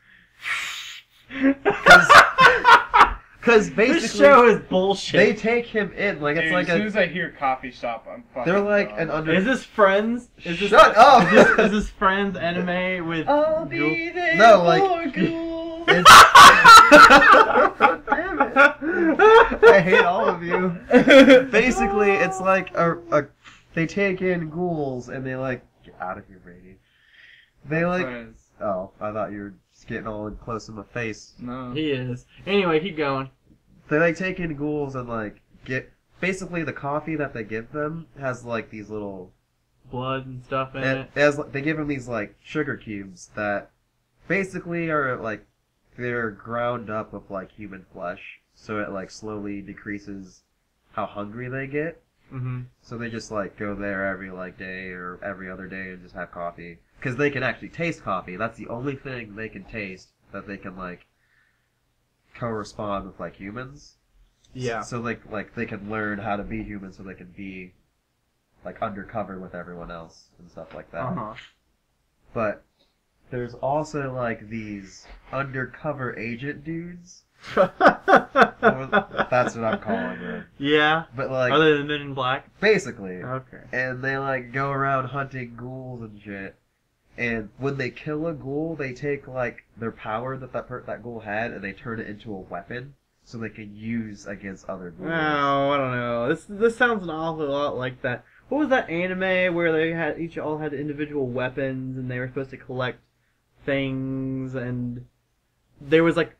basically... This show is bullshit. They take him in, like, it's Dude, like as soon as I hear coffee shop, I'm fucking they're like gone. an under... Is this Friends? Shut up! Is this Friends anime with... I'll be there No, like... for ghouls. Damn it. I hate all of you. Basically, it's like they take in ghouls and they like get out of here, Brady. They like Friends. oh, I thought you were just getting all in close in my face. No. He is. Anyway, keep going. They like take in ghouls and like get basically the coffee that they give them has like these little Blood and stuff in it. they give them these like sugar cubes that basically are like they're ground up with like human flesh, so it like slowly decreases how hungry they get. Mm-hmm. So they just like go there every like day or every other day and just have coffee because they can actually taste coffee. That's the only thing they can taste that they can like correspond with like humans. Yeah. So like they can learn how to be human, so they can be like undercover with everyone else and stuff like that. Uh-huh. But there's also like these undercover agent dudes. That's what I'm calling them. Yeah. But like, Are they the Men in Black? basically, Okay. and they like go around hunting ghouls and shit. And when they kill a ghoul, they take like their power that ghoul had, and they turn it into a weapon, so they can use against other ghouls. No, I don't know. This sounds an awful lot like that. What was that anime where they all had individual weapons and they were supposed to collect things, and there was like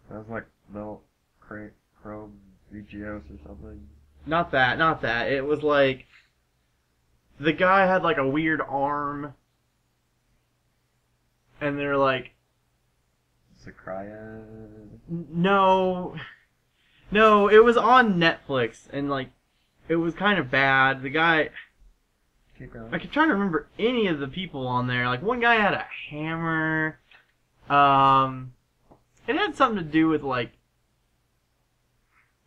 That was like Chrome Regios or something. not that. It was like the guy had like a weird arm, and they're like, Sakuya. no, it was on Netflix, and like it was kind of bad. The guy, Keep going. I can try to remember any of the people on there. Like one guy had a hammer. It had something to do with like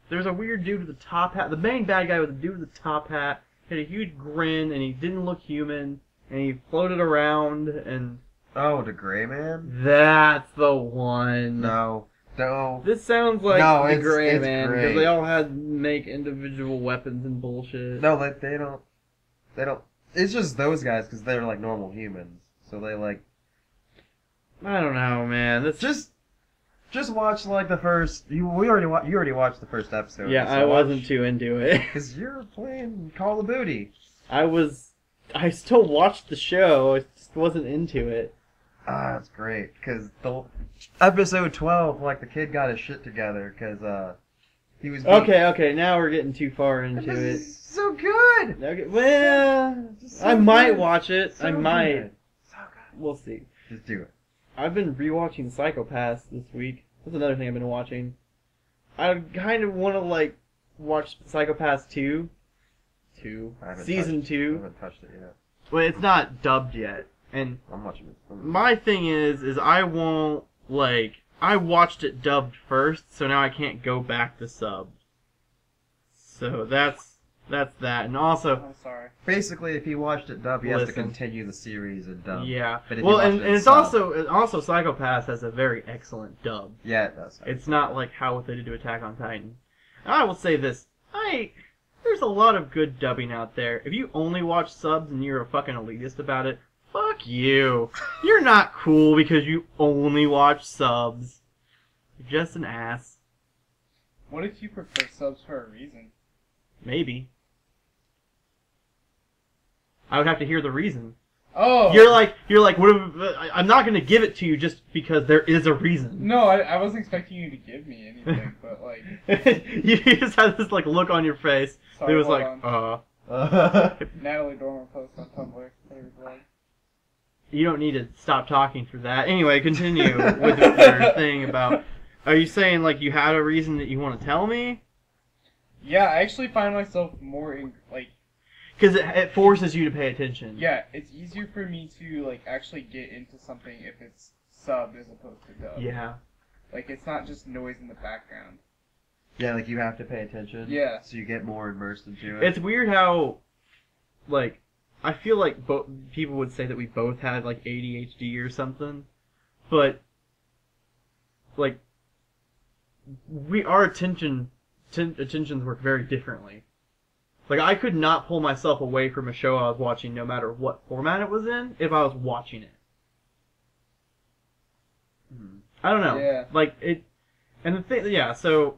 there was a weird dude with a top hat. The main bad guy was a dude with a top hat. He had a huge grin, and he didn't look human. And he floated around, and Oh, the Gray Man? that's the one. No. This sounds like No, the it's Gray Man Gray. because they all had to make individual weapons and bullshit. No, they don't. It's just those guys because they're like normal humans. So they like I don't know, man. That's just Just watch like the first. You already watched the first episode. Yeah, so I wasn't too into it. Because you're playing Call of Duty. I still watched the show. I just wasn't into it. Ah, that's great. Because the episode 12, like the kid got his shit together because he was. Okay. Now we're getting too far into it. So good. Okay, well, So I might good. watch it. So I might. good. So good. We'll see. Just do it. I've been rewatching Psychopaths this week. That's another thing I've been watching. I kind of want to like watch Psychopaths 2. Season I 2. haven't touched it yet. Well, it's not dubbed yet. And I'm watching it. my thing is I won't like I watched it dubbed first, so now I can't go back to subbed. So that's that. And also, I'm sorry. Basically, if you watched it dubbed, you have to Listen. continue the series in dub. yeah. But if Well, you watched and it it's subbed- also Psychopaths has a very excellent dub. Yeah, it does. It's not like how they did to Attack on Titan. I will say this: there's a lot of good dubbing out there. If you only watch subs and you're a fucking elitist about it, fuck you. You're not cool because you only watch subs. You're just an ass. What if you prefer subs for a reason? Maybe. I would have to hear the reason. Oh! You're like, what if, I'm not going to give it to you just because there is a reason. No, I wasn't expecting you to give me anything, but like... You just had this like look on your face. Sorry, It was hold like, on. Natalie Dormer post on Tumblr. Favorite vlog. You don't need to stop talking for that. Anyway, continue with your thing about... Are you saying like you had a reason that you want to tell me? Yeah, I actually find myself more in, like... Because it forces you to pay attention. Yeah, it's easier for me to, like, actually get into something if it's subbed as opposed to dubbed. Yeah. Like, it's not just noise in the background. Yeah, like you have to pay attention. Yeah. So you get more immersed into it. It's weird how, like, I feel like people would say that we both had, like, ADHD or something. But, like, our attentions work very differently. Like, I could not pull myself away from a show I was watching no matter what format it was in if I was watching it. I don't know. Yeah. Like, it... And the thing... Yeah, so...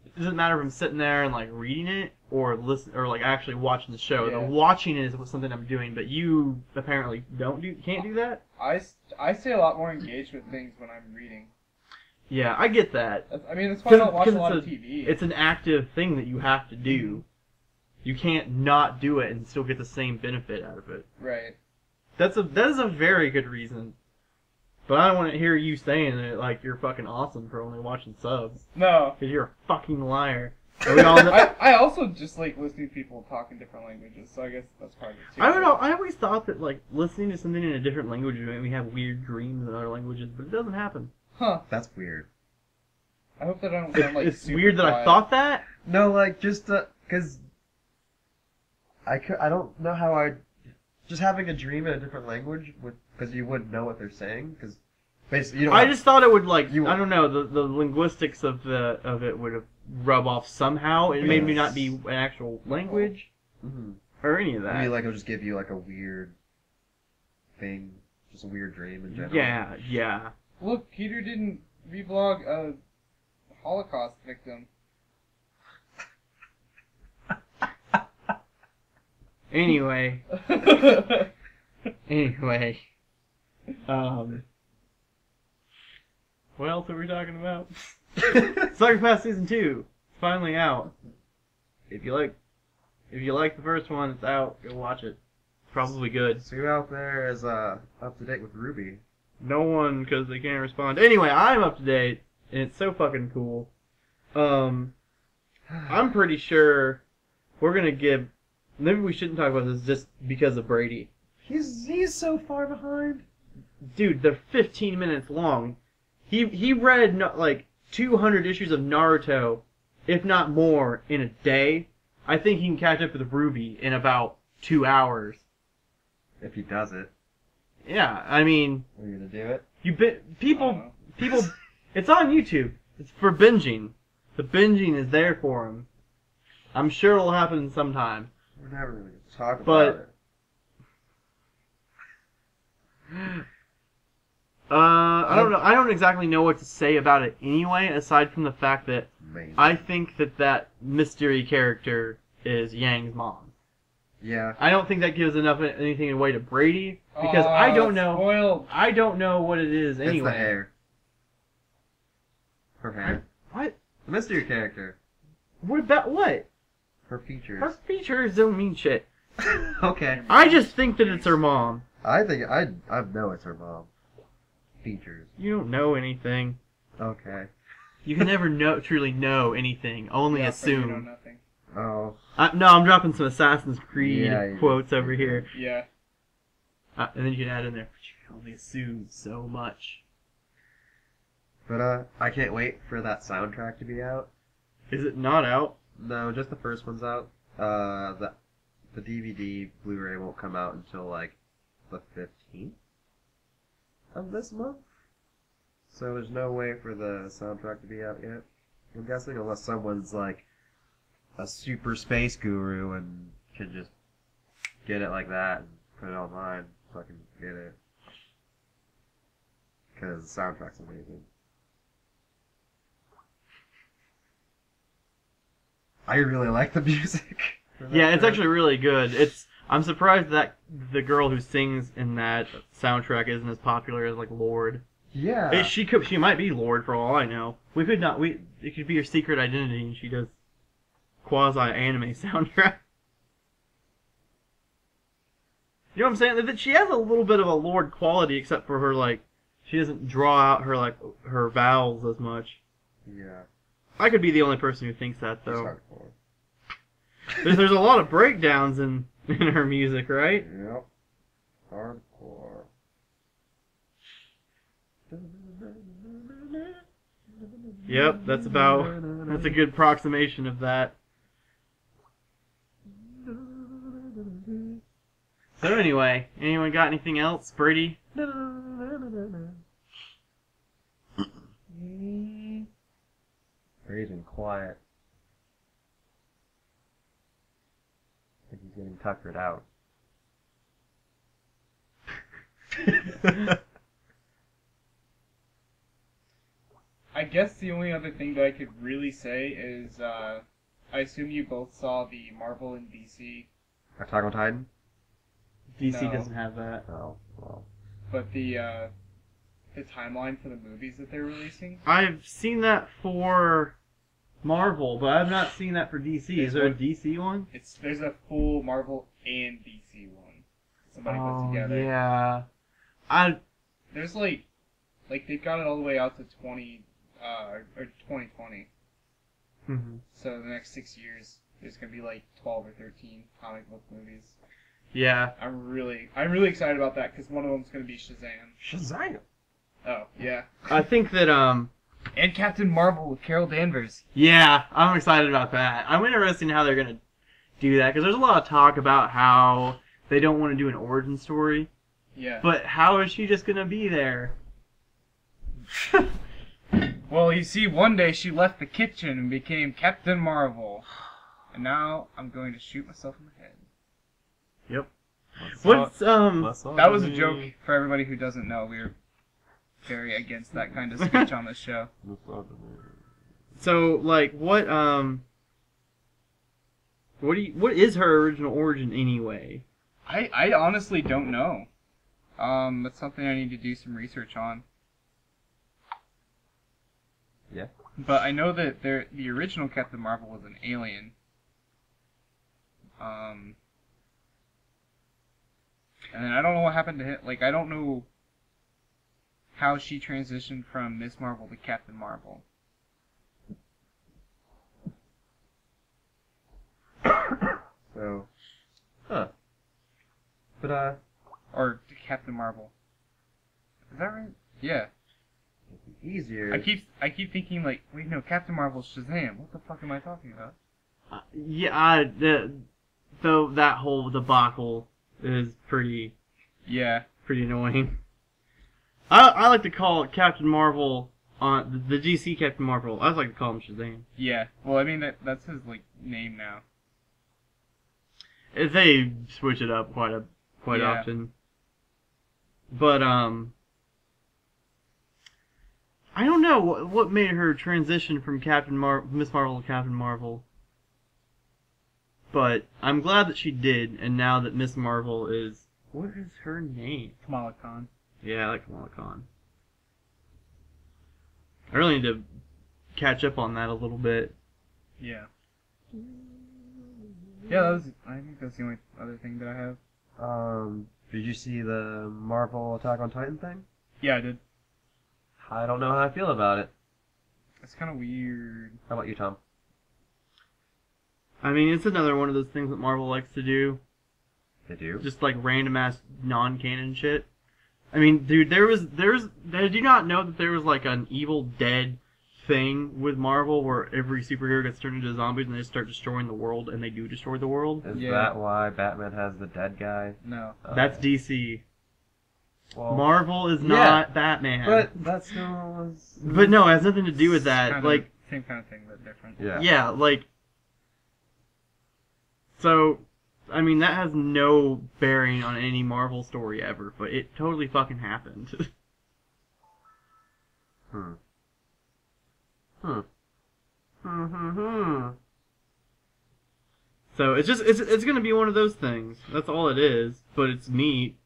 It doesn't matter if I'm sitting there and, like, reading it or like, actually watching the show. Yeah. The watching it is something I'm doing, but you apparently can't do that? I stay a lot more engaged with things when I'm reading. Yeah, I get that. I mean, that's why I don't watch a lot of TV. It's an active thing that you have to do. You can't not do it and still get the same benefit out of it. Right. That is a very good reason. But I don't want to hear you saying it like you're fucking awesome for only watching subs. No. Because you're a fucking liar. Are we all I also just like listening to people talk in different languages, so I guess that's part of it too. I don't know. I always thought that like listening to something in a different language would make me have weird dreams in other languages, but it doesn't happen. Huh. That's weird. I hope that I don't sound like It's super weird that I quiet. thought that. No, like just because I don't know how I just having a dream in a different language would because you wouldn't know what they're saying because basically you don't. I just thought it would like You- I don't know the linguistics of it would have rub off somehow. It made me not be an actual language or any of that. I mean, like it'll just give you like a weird thing, just a weird dream in general. Yeah. Look, Peter didn't revlog a Holocaust victim. Anyway, what else are we talking about? Psychopath Season 2, it's finally out. If you like the first one, it's out. Go watch it. It's probably good. So who out there is up to date with Ruby? No one, because they can't respond. Anyway, I'm up to date, and it's so fucking cool. I'm pretty sure we're gonna give. Maybe we shouldn't talk about this just because of Brady. He's so far behind. Dude, they're 15 minutes long. He read like 200 issues of Naruto, if not more, in a day. I think he can catch up with Ruby in about 2 hours. If he does it, Yeah, I mean, are you gonna do it? people. It's on YouTube. It's for binging. The binging is there for him. I'm sure it'll happen sometime. We're never really gonna talk about But- it. I don't know. I don't exactly know what to say about it anyway, aside from the fact that Maybe. I think that mystery character is Yang's mom. Yeah. I don't think that gives anything away to Brady because I don't know. Spoiled. I don't know what it is anyway. It's the hair. Her hair. What? The mystery character. What about what? Her features. Her features don't mean shit. Okay. I just think that it's her mom. I think I know it's her mom. Features. You don't know anything. Okay. You can never truly know anything. Only Yeah, but you know assume. nothing. Oh. No, I'm dropping some Assassin's Creed Yeah, quotes over here. Yeah. And then you can add in there, but you can only assume so much. But I can't wait for that soundtrack to be out. Is it not out? No, just the first one's out. The DVD Blu-ray won't come out until like the 15th of this month. So there's no way for the soundtrack to be out yet. I'm guessing unless someone's like a super space guru and can just get it like that and put it online so I can get it. Because the soundtrack's amazing. I really like the music. Yeah, it's actually really good. I'm surprised that the girl who sings in that soundtrack isn't as popular as like Lord. Yeah. She might be Lord for all I know. It could be her secret identity, and she does quasi anime soundtrack. You know what I'm saying? That she has a little bit of a Lord quality, except for her she doesn't draw out her vowels as much. Yeah. I could be the only person who thinks that It's though. hardcore. There's a lot of breakdowns in her music, right? Yep. Hardcore. Yep, that's a good approximation of that. So anyway, anyone got anything else, Brady? Brady's been quiet. I think he's getting tuckered out. I guess the only other thing that I could really say is, I assume you both saw the Marvel and DC, Attack on Titan? DC No. doesn't have that. Oh, well. but the timeline for the movies that they're releasing. I've seen that for Marvel, but I've not seen that for DC. Is there a DC one? There's a full Marvel and DC one. Somebody put together. Yeah. There's like they've got it all the way out to 2020. Mm-hmm. So the next 6 years, there's gonna be like 12 or 13 comic book movies. Yeah. I'm really excited about that because one of them's gonna be Shazam. Shazam! Oh, yeah. I think that, And Captain Marvel with Carol Danvers. yeah, I'm excited about that. I'm interested in how they're going to do that, because there's a lot of talk about how they don't want to do an origin story. Yeah. But how is she just going to be there? Well, you see, one day she left the kitchen and became Captain Marvel. And now I'm going to shoot myself in the head. Yep. What's, What's, That was a joke for everybody who doesn't know. We're very against that kind of speech on this show. So, like, what is her original origin anyway? I honestly don't know. That's something I need to do some research on. Yeah. But I know that the original Captain Marvel was an alien. And then I don't know what happened to him. Like, I don't know how she transitioned from Miss Marvel to Captain Marvel. So, but Or to Captain Marvel. Is that right? Yeah. it'd be easier. I keep thinking like, wait, no, Captain Marvel's Shazam. What the fuck am I talking about? Though that whole debacle is pretty Yeah. annoying. I like to call Captain Marvel on the DC Captain Marvel. I like to call him Shazam. Yeah. Well, I mean that's his like name now. They switch it up quite Yeah. often. But I don't know what made her transition from Miss Marvel to Captain Marvel. But I'm glad that she did, and now that Miss Marvel is... What is her name? Kamala Khan. Yeah, I like Kamala Khan. I really need to catch up on that a little bit. Yeah. Yeah, I think that's the only other thing that I have. Did you see the Marvel Attack on Titan thing? Yeah, I did. I don't know how I feel about it. It's kind of weird. How about you, Tom? I mean, it's another one of those things that Marvel likes to do. They do? Just like random ass non-canon shit. I mean, dude, did you not know that there was like an Evil Dead thing with Marvel where every superhero gets turned into zombies and they start destroying the world, and they do destroy the world? Is Yeah. that why Batman has the dead guy? No. That's DC. Well, Marvel is not Batman. but that's no. But no, it has nothing to do with that. Kinda Like, same kind of thing, but different. Yeah. yeah, like. So, I mean, that has no bearing on any Marvel story ever, but it totally fucking happened. Hmm. So it's gonna be one of those things. That's all it is, but it's neat.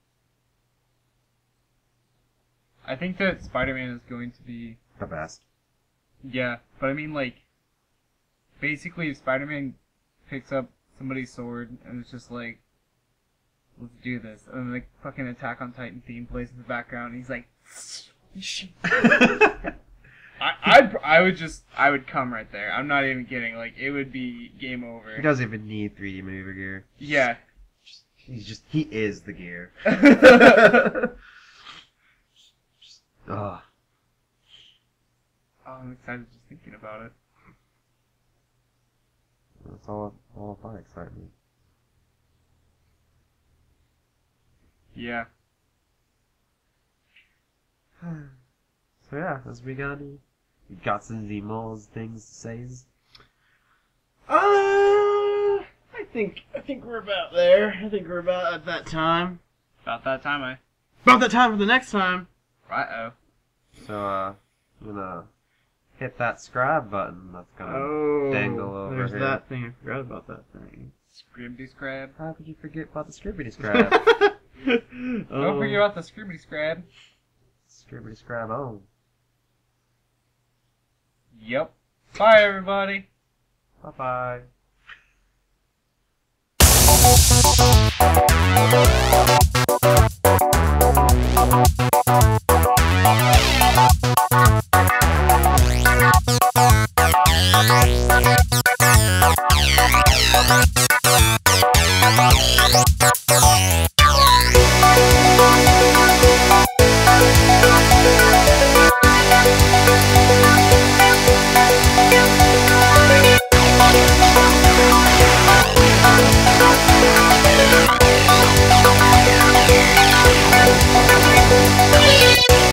I think that Spider-Man is going to be... The best. Yeah, but I mean, like... Basically, if Spider-Man picks up somebody's sword and it's just like... Let's do this. And then the fucking Attack on Titan theme plays in the background and he's like... I would come right there. I'm not even kidding. Like, it would be game over. He doesn't even need 3D movie gear. Yeah. He is the gear. Ugh. Oh, I'm excited just thinking about it. That's all of my excitement. Yeah. So yeah, as we got any gots and Zemos things to say? I think we're about there. I think we're about at that time. About that time, About that time for the next time. Right-oh. So I'm gonna hit that subscribe button that's gonna dangle over there's here. that thing. I forgot about that thing. Scribbity Scrab. How could you forget about the scribbity scrab? Don't forget about the Scribbity Scrab. Scribbity scrab on. Yep. Bye, everybody. Bye bye.